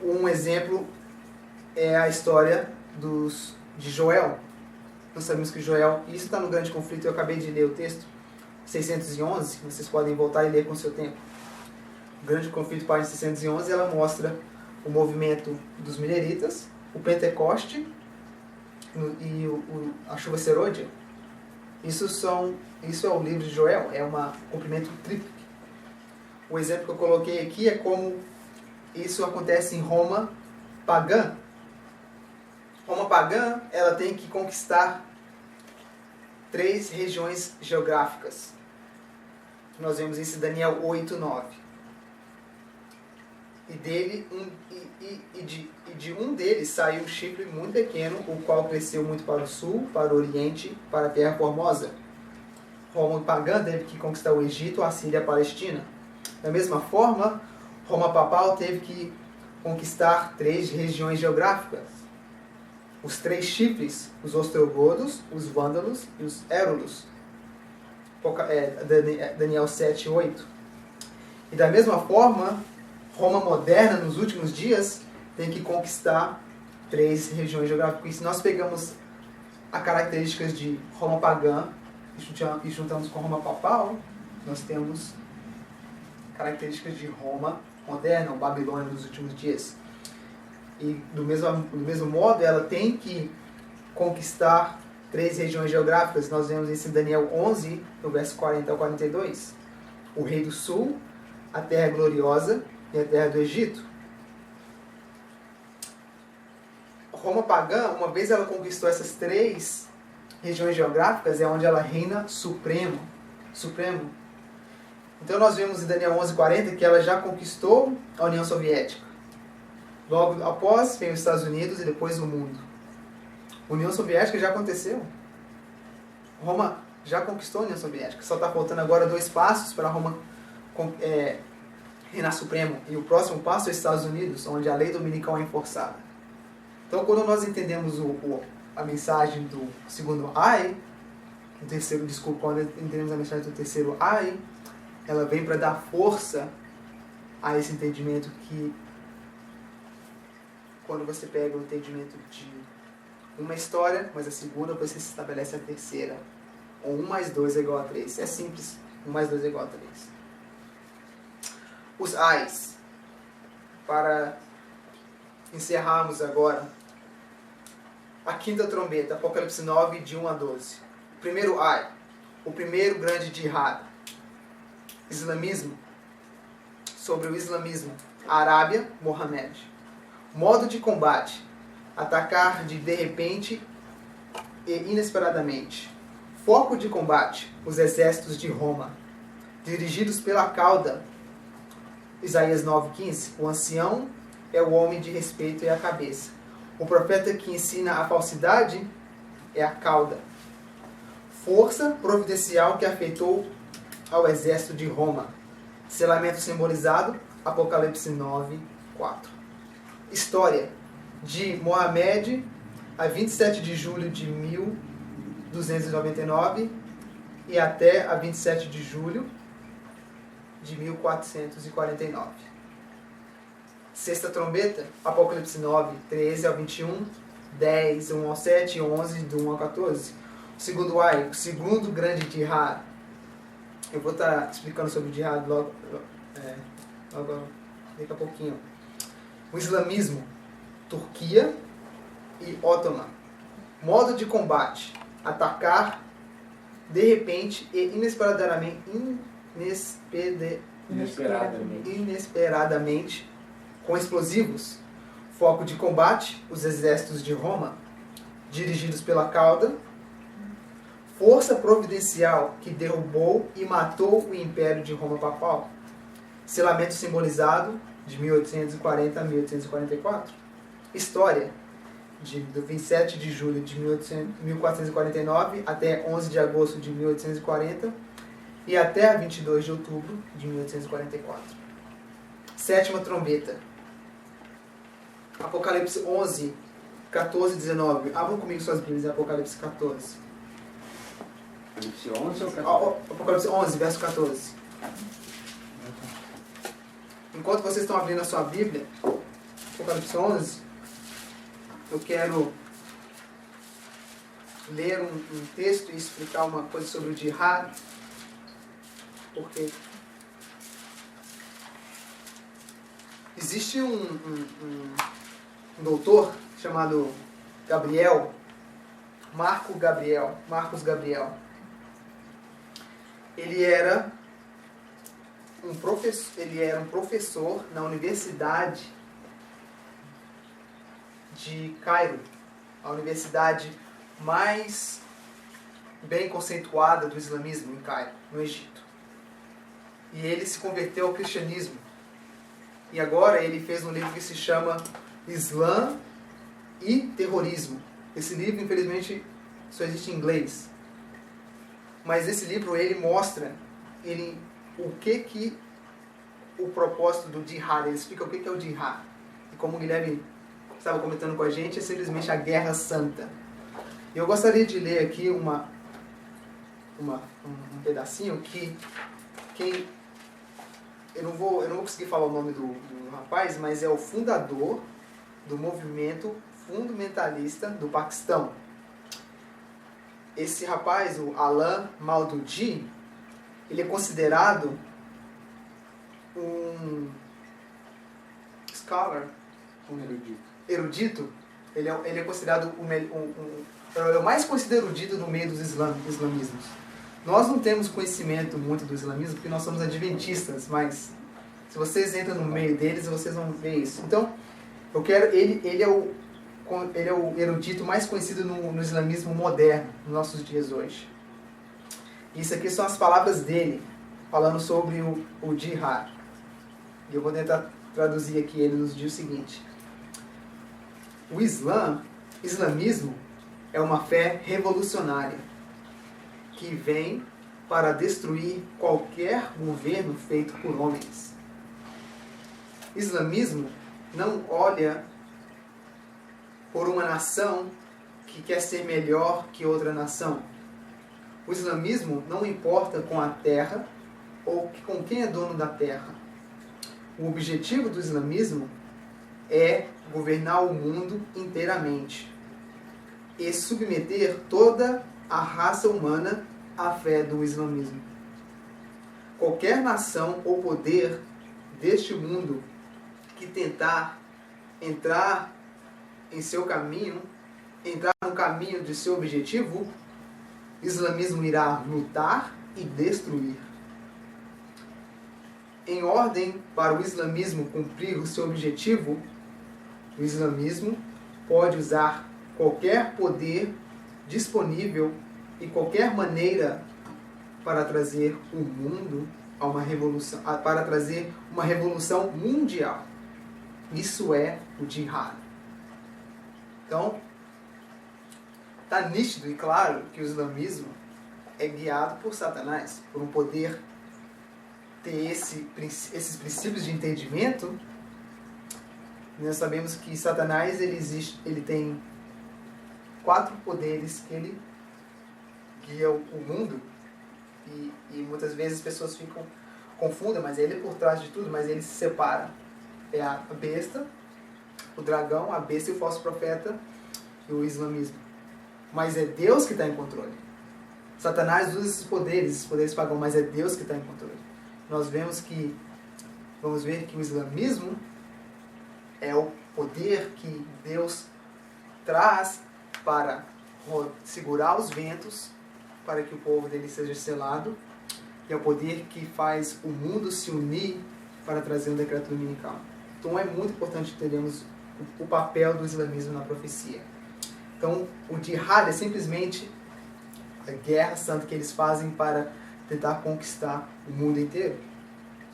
Speaker 1: Um exemplo é a história de Joel. Nós sabemos que Joel, e isso está no grande conflito, eu acabei de ler o texto, 611, vocês podem voltar e ler com o seu tempo. O grande conflito, página 611, ela mostra o movimento dos mileritas, o Pentecoste e a chuva serôdia. Isso é o livro de Joel, é um cumprimento tríplice. O exemplo que eu coloquei aqui é como isso acontece em Roma pagã. Roma pagã, ela tem que conquistar 3 regiões geográficas. Nós vemos isso em Daniel 8:9. E de um deles saiu um chifre muito pequeno, o qual cresceu muito para o sul, para o oriente, para a terra formosa. Roma pagã teve que conquistar o Egito, a Síria e a Palestina. Da mesma forma, Roma papal teve que conquistar 3 regiões geográficas. Os 3 chifres, os ostrogodos, os vândalos e os érulos. Daniel 7:8. E da mesma forma, Roma moderna, nos últimos dias, tem que conquistar 3 regiões geográficas. E se nós pegamos as características de Roma pagã e juntamos com Roma papal, nós temos características de Roma moderna, ou Babilônia dos últimos dias. E do mesmo modo, ela tem que conquistar 3 regiões geográficas. Nós vemos isso em Daniel 11, no verso 40 ao 42. O rei do sul, a terra gloriosa e a terra do Egito. Roma pagã, uma vez ela conquistou essas 3 regiões geográficas, é onde ela reina supremo. Então nós vemos em Daniel 11:40 que ela já conquistou a União Soviética. Logo após vem os Estados Unidos e depois o mundo. A União Soviética já aconteceu. Roma já conquistou a União Soviética. Só está faltando agora 2 passos para Roma reinar supremo. E o próximo passo é os Estados Unidos, onde a lei dominical é enforçada. Então, quando nós entendemos a mensagem do segundo ai, quando entendemos a mensagem do terceiro ai, ela vem para dar força a esse entendimento que, quando você pega o entendimento de uma história, mas a segunda, você se estabelece a terceira. Ou 1 mais 2 é igual a 3. É simples. 1 mais 2 é igual a 3. Os ais. Para encerrarmos agora, a 5ª trombeta, Apocalipse 9, de 1 a 12. O primeiro ai. O primeiro grande jihad. Islamismo. Sobre o islamismo. Arábia, Mohammed. Modo de combate. Atacar de repente e inesperadamente. Foco de combate. Os exércitos de Roma. Dirigidos pela cauda. Isaías 9:15. O ancião é o homem de respeito e a cabeça. O profeta que ensina a falsidade é a cauda. Força providencial que afetou ao exército de Roma. Selamento simbolizado. Apocalipse 9:4. História de Mohammed a 27 de julho de 1299 e até a 27 de julho de 1449. Sexta trombeta, Apocalipse 9, 13 ao 21, 10, 1 ao 7 e 11, do 1 ao 14. O segundo grande jihad. Eu vou estar explicando sobre o jihad logo daqui a pouquinho. O islamismo, Turquia e Ottoman. Modo de combate: atacar de repente e inesperadamente com explosivos. Foco de combate: os exércitos de Roma, dirigidos pela cauda. Força providencial que derrubou e matou o Império de Roma Papal. Selamento simbolizado de 1840 a 1844. História: do 27 de julho de 1449 até 11 de agosto de 1840 e até 22 de outubro de 1844. Sétima trombeta. Apocalipse 11, 14 e 19. Abram comigo suas Bíblias em Apocalipse 14.
Speaker 3: Apocalipse 11 ou 14?
Speaker 1: Apocalipse 11, verso 14. Enquanto vocês estão abrindo a sua Bíblia, Apocalipse 11, eu quero ler um texto e explicar uma coisa sobre o jihad, porque existe um doutor chamado Marcos Gabriel. Ele era um professor na Universidade de Cairo, a universidade mais bem conceituada do islamismo em Cairo, no Egito. E ele se converteu ao cristianismo. E agora ele fez um livro que se chama Islã e Terrorismo. Esse livro, infelizmente, só existe em inglês. Mas esse livro, ele mostra o propósito do jihad. Ele explica o que é o jihad. E como o Guilherme estava comentando com a gente, é simplesmente a guerra santa. Eu gostaria de ler aqui um pedacinho eu não vou conseguir falar o nome do rapaz, mas é o fundador do movimento fundamentalista do Paquistão. Esse rapaz, o Alam Maududi, ele é considerado um scholar,
Speaker 3: Um
Speaker 1: erudito. Ele é considerado o mais conhecido erudito no meio dos islamismos. Nós não temos conhecimento muito do islamismo porque nós somos adventistas, mas se vocês entram no meio deles, vocês vão ver isso. Então, ele é o erudito mais conhecido no islamismo moderno, nos nossos dias hoje. Isso aqui são as palavras dele, falando sobre o jihad. E eu vou tentar traduzir aqui. Ele nos diz o seguinte: o islamismo é uma fé revolucionária que vem para destruir qualquer governo feito por homens. Islamismo não olha por uma nação que quer ser melhor que outra nação. O islamismo não importa com a terra ou com quem é dono da terra. O objetivo do islamismo é governar o mundo inteiramente e submeter toda a raça humana à fé do islamismo. Qualquer nação ou poder deste mundo que tentar entrar em seu caminho, entrar no caminho de seu objetivo, o islamismo irá lutar e destruir. Em ordem para o islamismo cumprir o seu objetivo, o islamismo pode usar qualquer poder disponível e qualquer maneira para trazer o mundo a uma revolução, para trazer uma revolução mundial. Isso é o jihad. Então, está nítido e claro que o islamismo é guiado por Satanás, por um poder ter esses princípios de entendimento. Nós sabemos que Satanás ele tem 4 poderes que ele guia o mundo, e muitas vezes as pessoas ficam confunda, mas ele é por trás de tudo, mas ele se separa. É a besta, o dragão, a besta e o falso profeta e o islamismo. Mas é Deus que está em controle. Satanás usa esses poderes pagãos, mas é Deus que está em controle. Nós vamos ver que o islamismo é o poder que Deus traz para segurar os ventos, para que o povo dele seja selado, e é o poder que faz o mundo se unir para trazer um decreto dominical. Então é muito importante entendermos o papel do islamismo na profecia. Então o jihad é simplesmente a guerra santa que eles fazem para tentar conquistar o mundo inteiro.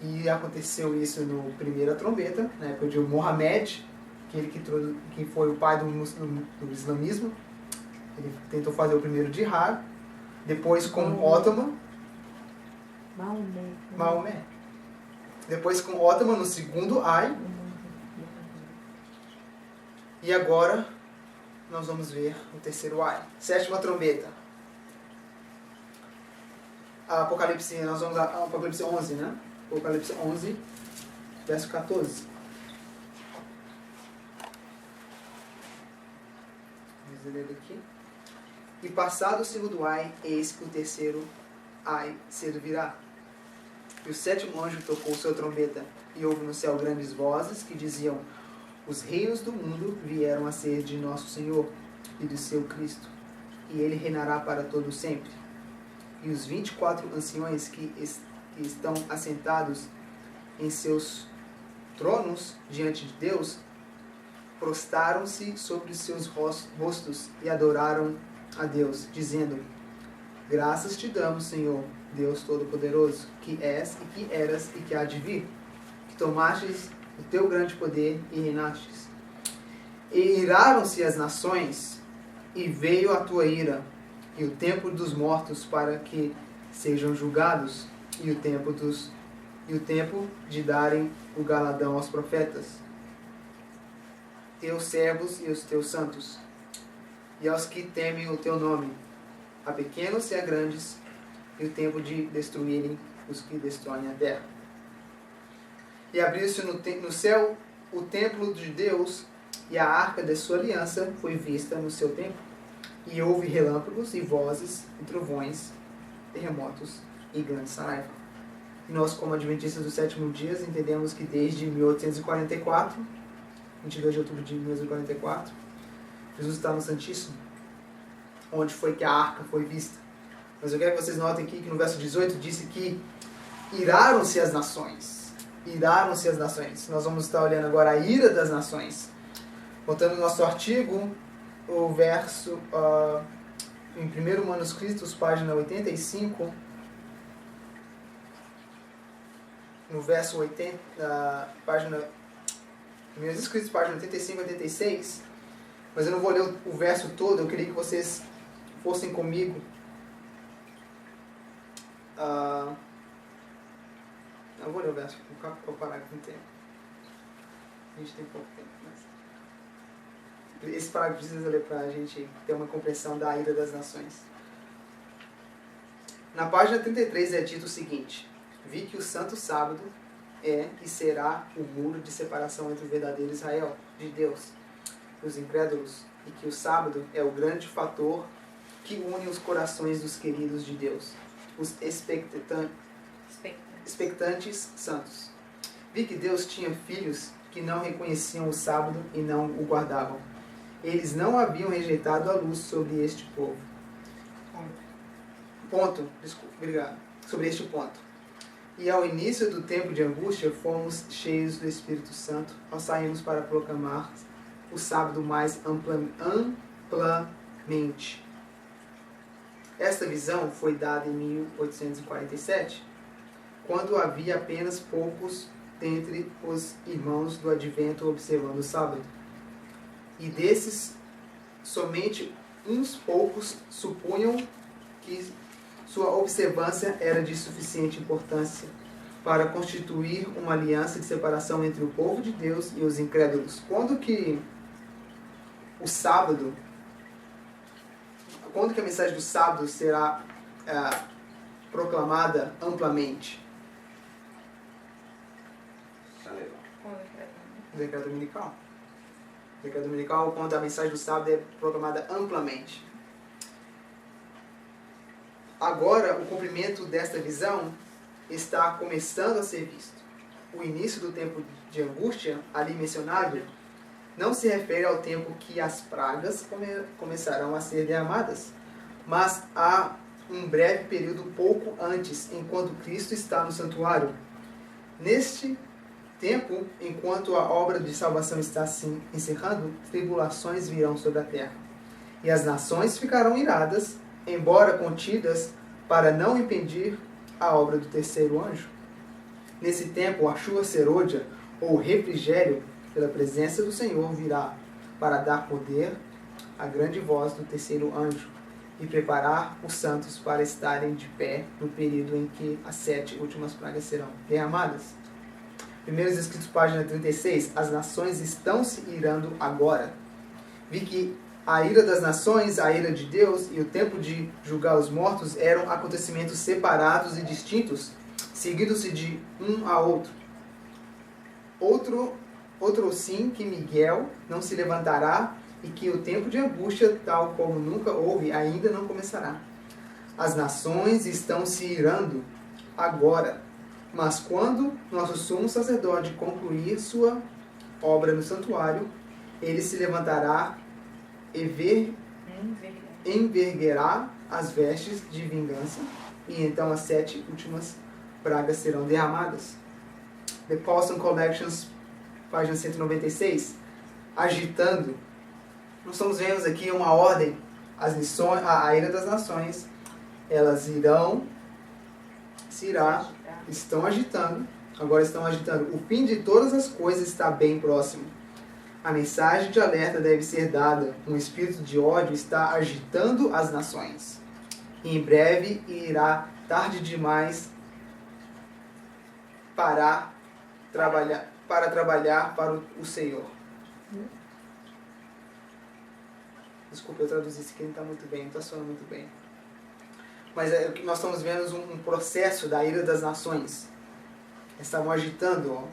Speaker 1: E aconteceu isso no primeira trombeta, na época de Mohammed, que foi o pai do islamismo. Ele tentou fazer o primeiro jihad. Depois com Ottoman. Maomé. Depois com Ottoman no segundo Ai. E agora nós vamos ver o terceiro Ai. Sétima trombeta. Apocalipse 11, né? Apocalipse 11, verso 14. Vamos ler aqui. E passado o segundo ai, eis que o terceiro ai cedo virá. E o sétimo anjo tocou sua trombeta, e houve no céu grandes vozes que diziam: os reinos do mundo vieram a ser de nosso Senhor e de seu Cristo, e ele reinará para todo sempre. E os 24 anciões que estão assentados em seus tronos diante de Deus, prostaram-se sobre os seus rostos e adoraram a Deus, dizendo: graças te damos, Senhor, Deus Todo-Poderoso, que és e que eras e que há de vir, que tomastes o teu grande poder e reinastes. E iraram-se as nações, e veio a tua ira, e o tempo dos mortos para que sejam julgados, e o tempo de darem o galardão aos profetas, teus servos e os teus santos, e aos que temem o teu nome, a pequenos e a grandes, e o tempo de destruírem os que destroem a terra. E abriu-se no céu o templo de Deus, e a arca da sua aliança foi vista no seu templo. E houve relâmpagos e vozes e trovões, terremotos e grande saraiva. E nós, como adventistas do sétimo dia, entendemos que desde 1844, 22 de outubro de 1844, Jesus está no Santíssimo, onde foi que a arca foi vista. Mas eu quero que vocês notem aqui que no verso 18 disse que iraram-se as nações. Iraram-se as nações. Nós vamos estar olhando agora a ira das nações. Voltando no nosso artigo, o verso em 1º Manuscritos, página 85, no verso 80, página 1º Escritos, página 85 e 86, mas eu não vou ler o verso todo, eu queria que vocês fossem comigo. Eu vou ler o verso, vou parar com o tempo. A gente tem pouco tempo, mas esse parágrafo precisa ler para a gente ter uma compreensão da ira das nações. Na página 33 é dito o seguinte: vi que o santo sábado é e será o muro de separação entre o verdadeiro Israel, de Deus, e os incrédulos, e que o sábado é o grande fator que une os corações dos queridos de Deus, os expectantes santos. Vi que Deus tinha filhos que não reconheciam o sábado e não o guardavam. Eles não haviam rejeitado a luz sobre este povo. Sobre este ponto. E ao início do tempo de angústia, fomos cheios do Espírito Santo ao sairmos para proclamar o sábado mais amplamente. Esta visão foi dada em 1847, quando havia apenas poucos dentre os irmãos do Advento observando o sábado. E desses, somente uns poucos supunham que sua observância era de suficiente importância para constituir uma aliança de separação entre o povo de Deus e os incrédulos. Quando que a mensagem do sábado será proclamada amplamente? O decreto dominical. O decreto dominical, quando a mensagem do sábado é proclamada amplamente. Agora, o cumprimento desta visão está começando a ser visto. O início do tempo de angústia, ali mencionado, não se refere ao tempo que as pragas começarão a ser derramadas, mas a um breve período pouco antes, enquanto Cristo está no santuário. Neste tempo, enquanto a obra de salvação está se encerrando, tribulações virão sobre a terra, e as nações ficarão iradas, embora contidas, para não impedir a obra do terceiro anjo. Nesse tempo, a chuva serôdia, ou refrigério, pela presença do Senhor, virá para dar poder à grande voz do terceiro anjo e preparar os santos para estarem de pé no período em que as 7 últimas pragas serão derramadas. Primeiros Escritos, página 36. As nações estão se irando agora. Vi que a ira das nações, a ira de Deus e o tempo de julgar os mortos eram acontecimentos separados e distintos, seguidos-se de um a outro. Outro sim, que Miguel não se levantará e que o tempo de angústia, tal como nunca houve, ainda não começará. As nações estão se irando agora, mas quando nosso sumo sacerdote concluir sua obra no santuário, ele se levantará e enverguará as vestes de vingança, e então as 7 últimas pragas serão derramadas. The Paulson Collections, página 196, agitando. Nós estamos vendo aqui uma ordem. As lições, a ira das nações, elas estão agitando, agora estão agitando. O fim de todas as coisas está bem próximo. A mensagem de alerta deve ser dada. Um espírito de ódio está agitando as nações. E em breve irá tarde demais para trabalhar para o Senhor. Desculpa, eu traduzi isso aqui, não está muito bem, não está soando muito bem. Mas nós estamos vendo um processo da ira das nações. Estavam agitando.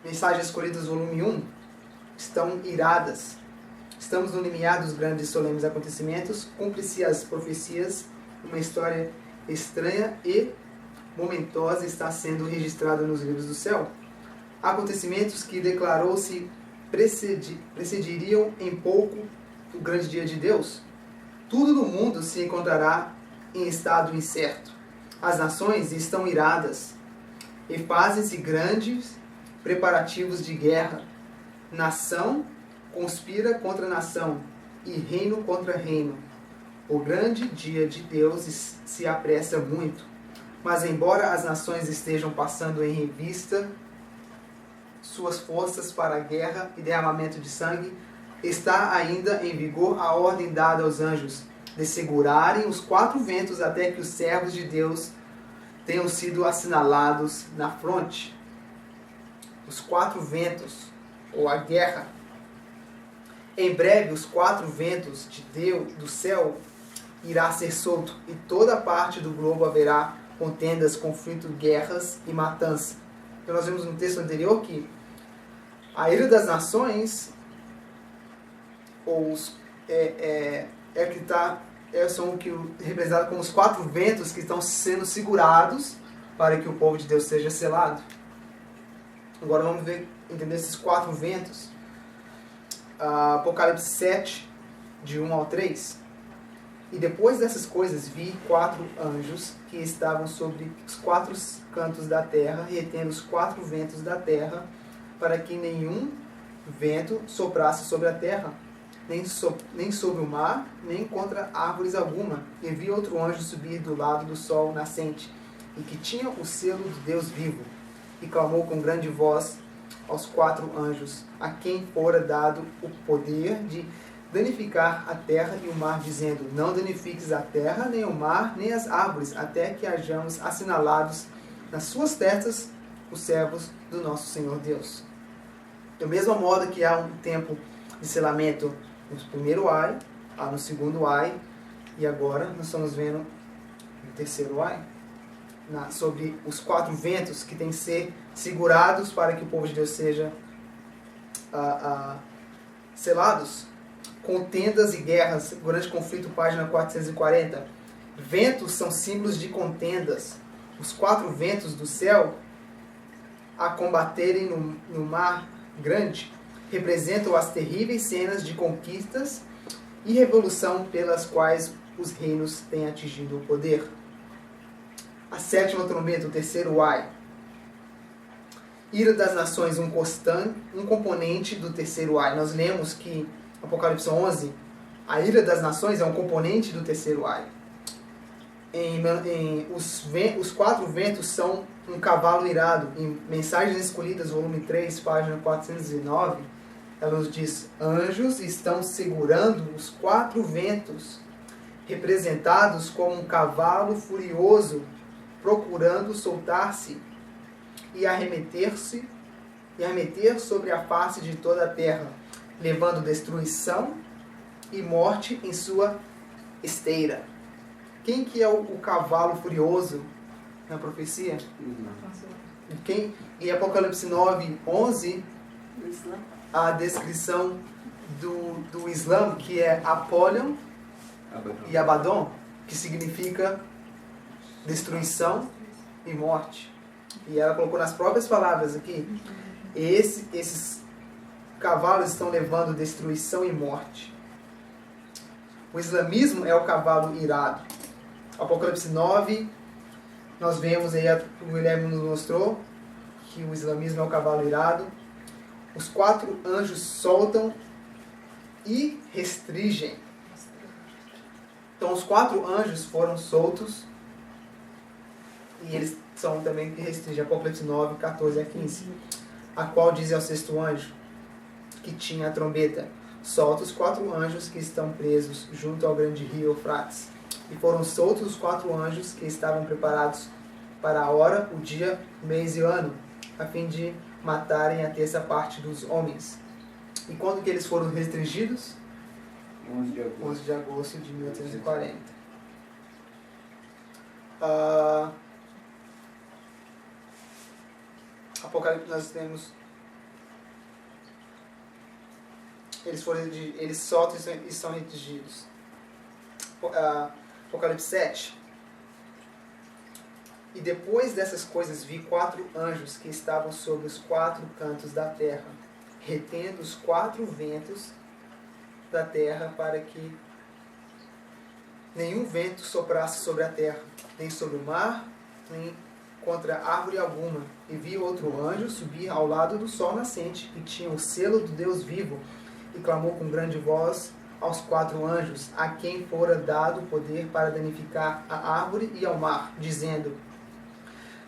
Speaker 1: Mensagens Escolhidas, volume 1, estão iradas. Estamos no limiar dos grandes e solenes acontecimentos. Cumpre-se as profecias. Uma história estranha e momentosa está sendo registrada nos livros do céu. Acontecimentos que declarou-se precediriam em pouco o grande dia de Deus. Tudo no mundo se encontrará em estado incerto. As nações estão iradas e fazem-se grandes preparativos de guerra. Nação conspira contra nação e reino contra reino. O grande dia de Deus se apressa muito. Mas embora as nações estejam passando em revista suas forças para a guerra e derramamento de sangue, está ainda em vigor a ordem dada aos anjos de segurarem os 4 ventos até que os servos de Deus tenham sido assinalados na fronte. Os 4 ventos, ou a guerra. Em breve, os 4 ventos de Deus, do céu, irá ser solto, e toda parte do globo haverá contendas, conflitos, guerras e matança. Então nós vimos no texto anterior que a ira das nações são o que representado como os 4 ventos que estão sendo segurados para que o povo de Deus seja selado. Agora vamos entender esses 4 ventos. Apocalipse 7, de 1 ao 3. E depois dessas coisas vi 4 anjos que estavam sobre os 4 cantos da terra, retendo os 4 ventos da terra, para que nenhum vento soprasse sobre a terra, nem sobre o mar, nem contra árvores alguma. E vi outro anjo subir do lado do sol nascente, e que tinha o selo de Deus vivo, e clamou com grande voz aos 4 anjos, a quem fora dado o poder de danificar a terra e o mar, dizendo: não danifiques a terra, nem o mar, nem as árvores, até que hajamos assinalados nas suas testas os servos do nosso Senhor Deus. Do mesmo modo que há um tempo de selamento no primeiro ai, no segundo ai, e agora nós estamos vendo o terceiro ai. sobre os 4 ventos que têm que ser segurados para que o povo de Deus seja selados. Contendas e guerras, grande conflito, página 440. Ventos são símbolos de contendas. Os 4 ventos do céu a combaterem no mar grande representam as terríveis cenas de conquistas e revolução pelas quais os reinos têm atingido o poder. A 7ª trombeta, o 3º ai. Ira das nações, um componente do 3º ai. Nós lemos que, Apocalipse 11, a ira das nações é um componente do 3º ai. Os 4 ventos são um cavalo irado. Em Mensagens Escolhidas, volume 3, página 409, ela nos diz: anjos estão segurando os 4 ventos, representados como um cavalo furioso, procurando soltar-se e arremeter sobre a face de toda a terra, levando destruição e morte em sua esteira. Quem que é o cavalo furioso na profecia? Em Apocalipse 9, 11,
Speaker 2: O Islã.
Speaker 1: a descrição do Islã, que é Apollyon e Abaddon, que significa destruição e morte. E ela colocou nas próprias palavras aqui, esses cavalos estão levando destruição e morte. O islamismo é o cavalo irado. Apocalipse 9, nós vemos aí, o Guilherme nos mostrou, que o islamismo é o cavalo irado. Os 4 anjos soltam e restringem. Então os 4 anjos foram soltos e eles são também que restringem. Apocalipse 9, 14 a 15. A qual diz ao 6º anjo, que tinha a trombeta: solta os 4 anjos que estão presos junto ao grande rio Eufrates. E foram soltos os 4 anjos que estavam preparados para a hora, o dia, o mês e o ano, a fim de matarem a 1/3 parte dos homens. E quando que eles foram restringidos? 11 de agosto de 1840. Apocalipse, nós temos... Eles soltam e são restringidos. Apocalipse 7. E depois dessas coisas vi 4 anjos que estavam sobre os 4 cantos da terra, retendo os 4 ventos da terra, para que nenhum vento soprasse sobre a terra, nem sobre o mar, nem contra árvore alguma. E vi outro anjo subir ao lado do sol nascente, que tinha o selo do Deus vivo, e clamou com grande voz aos 4 anjos, a quem fora dado o poder para danificar a árvore e ao mar, dizendo: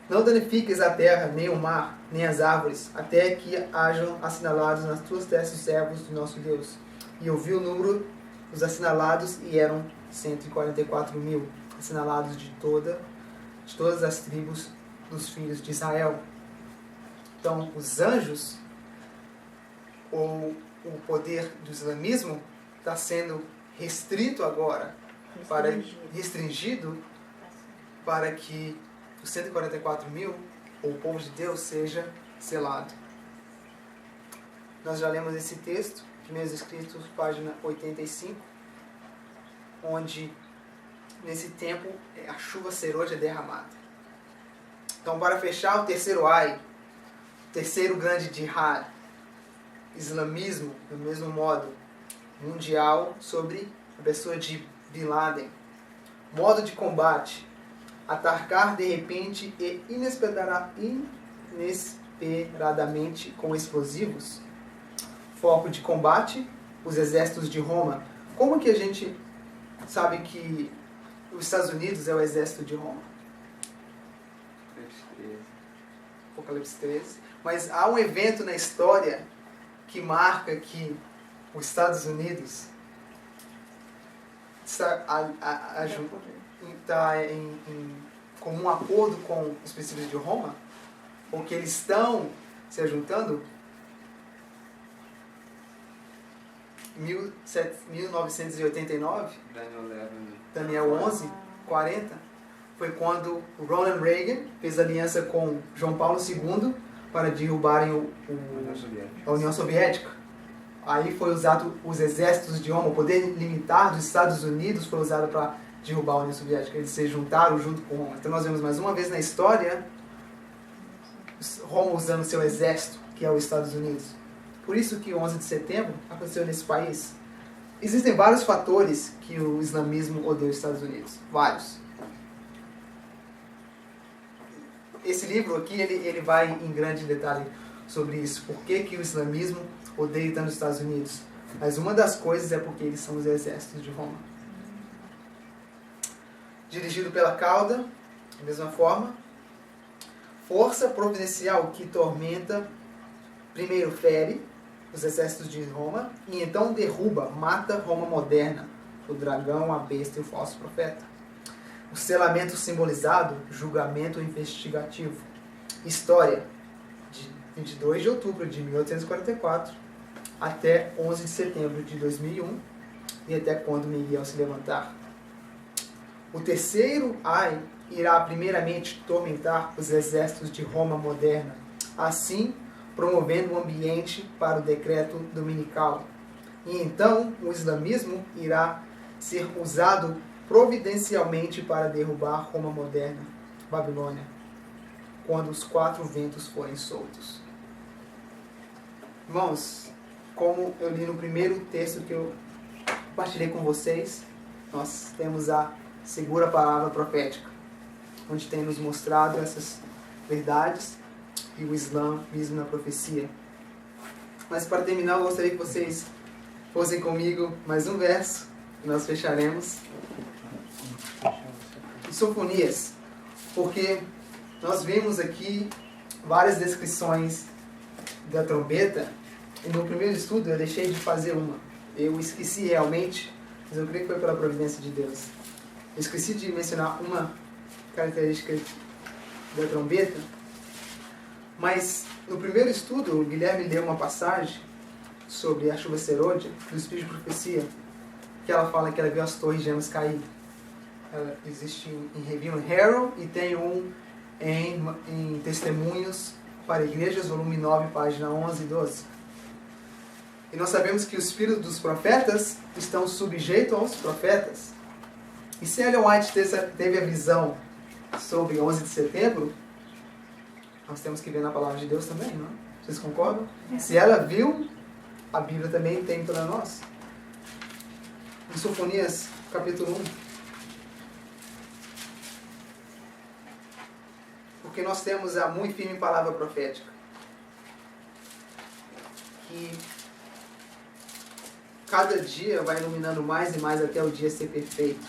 Speaker 1: não danifiques a terra, nem o mar, nem as árvores, até que hajam assinalados nas tuas testas os servos do nosso Deus. E eu vi o número dos assinalados, e eram 144.000, assinalados de todas as tribos dos filhos de Israel. Então, os anjos, ou o poder do islamismo, está sendo restrito agora, restringido, para que os 144.000, ou o povo de Deus, seja selado. Nós já lemos esse texto, Primeiros Escritos, página 85, onde, nesse tempo, a chuva serôdia é derramada. Então, para fechar, o 3º ai, o 3º grande jihad, islamismo, do mesmo modo, mundial, sobre a pessoa de Bin Laden. Modo de combate: atacar de repente e inesperadamente com explosivos. Foco de combate: os exércitos de Roma. Como que a gente sabe que os Estados Unidos é o exército de Roma? Apocalipse 13. Mas há um evento na história que marca que os Estados Unidos está em comum acordo com os princípios de Roma, ou que eles estão se ajuntando. 1989, Daniel 11, 40, foi quando o Ronald Reagan fez aliança com João Paulo II para derrubarem a União Soviética. Aí foi usado os exércitos de Roma, o poder limitar dos Estados Unidos foi usado para derrubar a União Soviética. Eles se juntaram junto com Roma. Então nós vemos mais uma vez na história Roma usando seu exército, que é os Estados Unidos. Por isso que o 11 de setembro aconteceu nesse país. Existem vários fatores que o islamismo odeia os Estados Unidos. Vários. Esse livro aqui, ele vai em grande detalhe sobre isso. Por que o islamismo odeia tanto os Estados Unidos? Mas uma das coisas é porque eles são os exércitos de Roma. Dirigido pela cauda, da mesma forma. Força providencial que tormenta, primeiro fere os exércitos de Roma e então derruba, mata Roma moderna, o dragão, a besta e o falso profeta. O selamento simbolizado, julgamento investigativo. História, de 22 de outubro de 1844 até 11 de setembro de 2001 e até quando Miguel se levantar. O terceiro ai irá primeiramente tormentar os exércitos de Roma moderna, assim promovendo um ambiente para o decreto dominical. E então o islamismo irá ser usado providencialmente para derrubar Roma moderna, Babilônia, quando os 4 ventos forem soltos. Irmãos, como eu li no primeiro texto que eu compartilhei com vocês, nós temos a segura palavra profética, onde tem nos mostrado essas verdades e o islamismo na profecia. Mas para terminar, eu gostaria que vocês fossem comigo mais um verso, e nós fecharemos. Em Sofonias, porque nós vimos aqui várias descrições da trombeta, e no primeiro estudo eu deixei de fazer uma. Eu esqueci realmente, mas eu creio que foi pela providência de Deus. Eu esqueci de mencionar uma característica da trombeta, mas no primeiro estudo o Guilherme leu uma passagem sobre a chuva serôdia do Espírito de Profecia, que ela fala que ela viu as torres gêmeas cair. Ela existe em Review and Herald e tem um em Testemunhos para Igrejas, volume 9, página 11 e 12. E nós sabemos que os espíritos dos profetas estão sujeitos aos profetas. E se Ellen White teve a visão sobre 11 de setembro, nós temos que ver na palavra de Deus também, não é? Vocês concordam? Se ela viu, a Bíblia também tem para nós. Em Sofonias, capítulo 1. Porque nós temos a muito firme palavra profética, que cada dia vai iluminando mais e mais até o dia ser perfeito.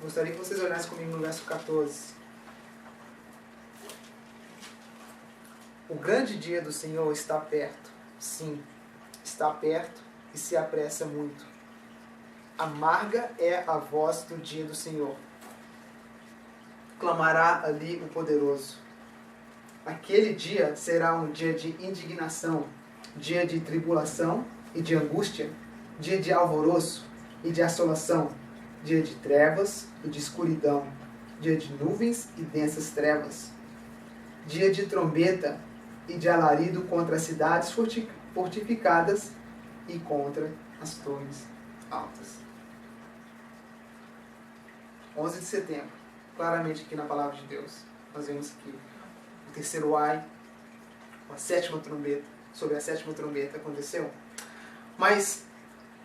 Speaker 1: Gostaria que vocês olhassem comigo no verso 14. O grande dia do Senhor está perto. Sim, está perto e se apressa muito. Amarga é a voz do dia do Senhor. Clamará ali o poderoso. Aquele dia será um dia de indignação, dia de tribulação e de angústia, dia de alvoroço e de assolação, dia de trevas e de escuridão, dia de nuvens e densas trevas, dia de trombeta e de alarido contra as cidades fortificadas e contra as torres altas. 11 de setembro, claramente aqui na palavra de Deus, nós vemos que o terceiro ai, a sétima trombeta, sobre a sétima trombeta aconteceu. Mas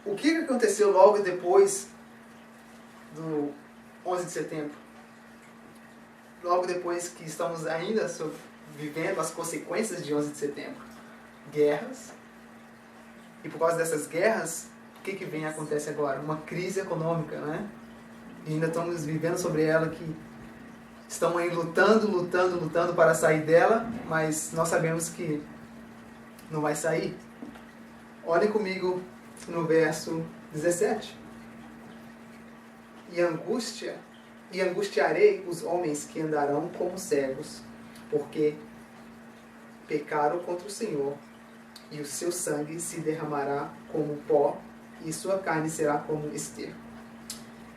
Speaker 1: o que aconteceu logo depois do 11 de setembro? Logo depois que estamos ainda vivendo as consequências de 11 de setembro. Guerras. E por causa dessas guerras, o que vem acontece agora? Uma crise econômica, né? E ainda estamos vivendo sobre ela, que estão aí lutando para sair dela, mas nós sabemos que não vai sair. Olhem comigo no verso 17. E angustiarei os homens que andarão como cegos, porque pecaram contra o Senhor, e o seu sangue se derramará como pó, e sua carne será como esterco.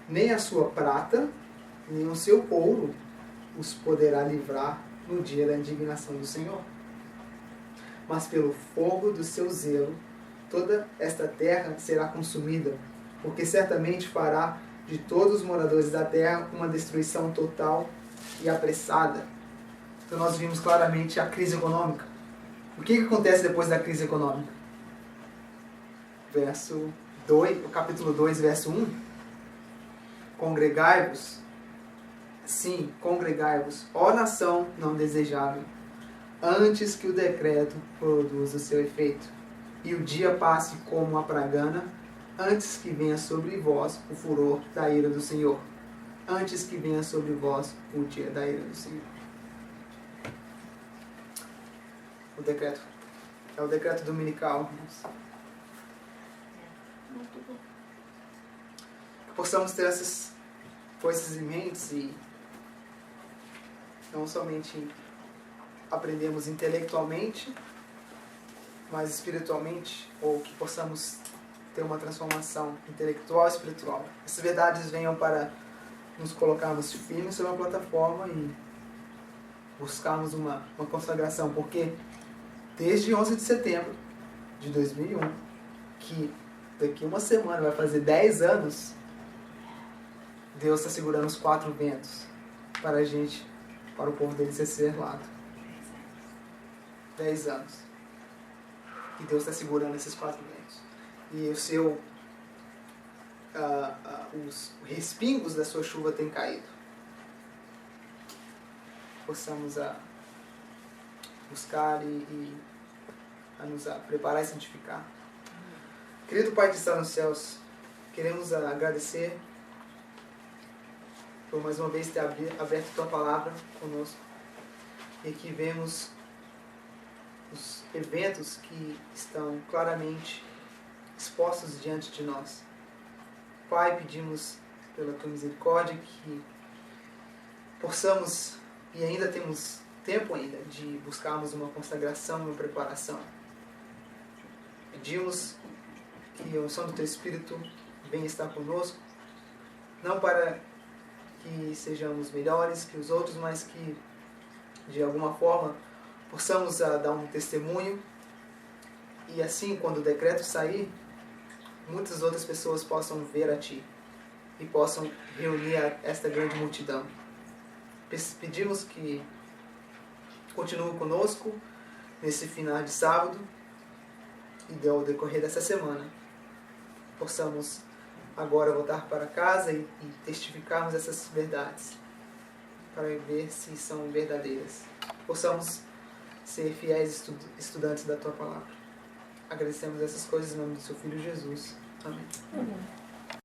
Speaker 1: Nem a sua prata, nem o seu ouro os poderá livrar no dia da indignação do Senhor. Mas pelo fogo do seu zelo, toda esta terra será consumida, porque certamente fará de todos os moradores da terra uma destruição total e apressada. Então nós vimos claramente a crise econômica. O que acontece depois da crise econômica? Verso 2, o capítulo 2, verso 1. Congregai-vos, sim, congregai-vos, ó nação não desejável, antes que o decreto produza o seu efeito, e o dia passe como uma pragana, antes que venha sobre vós o furor da ira do Senhor. Antes que venha sobre vós o dia da ira do Senhor. O decreto. É o decreto dominical, irmãos.
Speaker 2: Muito bom.
Speaker 1: Que possamos ter essas coisas em mente e não somente aprendemos intelectualmente, mas espiritualmente, ou que possamos ter uma transformação intelectual e espiritual. Essas verdades venham para nos colocarmos firmes sobre uma plataforma e buscarmos uma consagração, porque desde 11 de setembro de 2001, que daqui uma semana vai fazer 10 anos, Deus está segurando os 4 ventos para a gente, para o povo dele ser selado. 10 anos. E Deus está segurando esses 4 ventos. E o seu, os respingos da sua chuva têm caído. Possamos buscar e nos preparar e santificar. Querido Pai que está nos céus, queremos agradecer por mais uma vez ter aberto Tua Palavra conosco e que vemos os eventos que estão claramente expostos diante de nós. Pai, pedimos pela Tua misericórdia que possamos, e ainda temos tempo ainda, de buscarmos uma consagração e uma preparação. Pedimos que a unção do Teu Espírito venha estar conosco, não para que sejamos melhores que os outros, mas que, de alguma forma, possamos dar um testemunho e assim, quando o decreto sair, muitas outras pessoas possam ver a Ti e possam reunir esta grande multidão. Pedimos que continue conosco nesse final de sábado e ao decorrer dessa semana possamos agora voltar para casa e testificarmos essas verdades para ver se são verdadeiras. Possamos ser fiéis estudantes da Tua Palavra. Agradecemos essas coisas em nome do Seu Filho Jesus. Amém.
Speaker 2: Amém.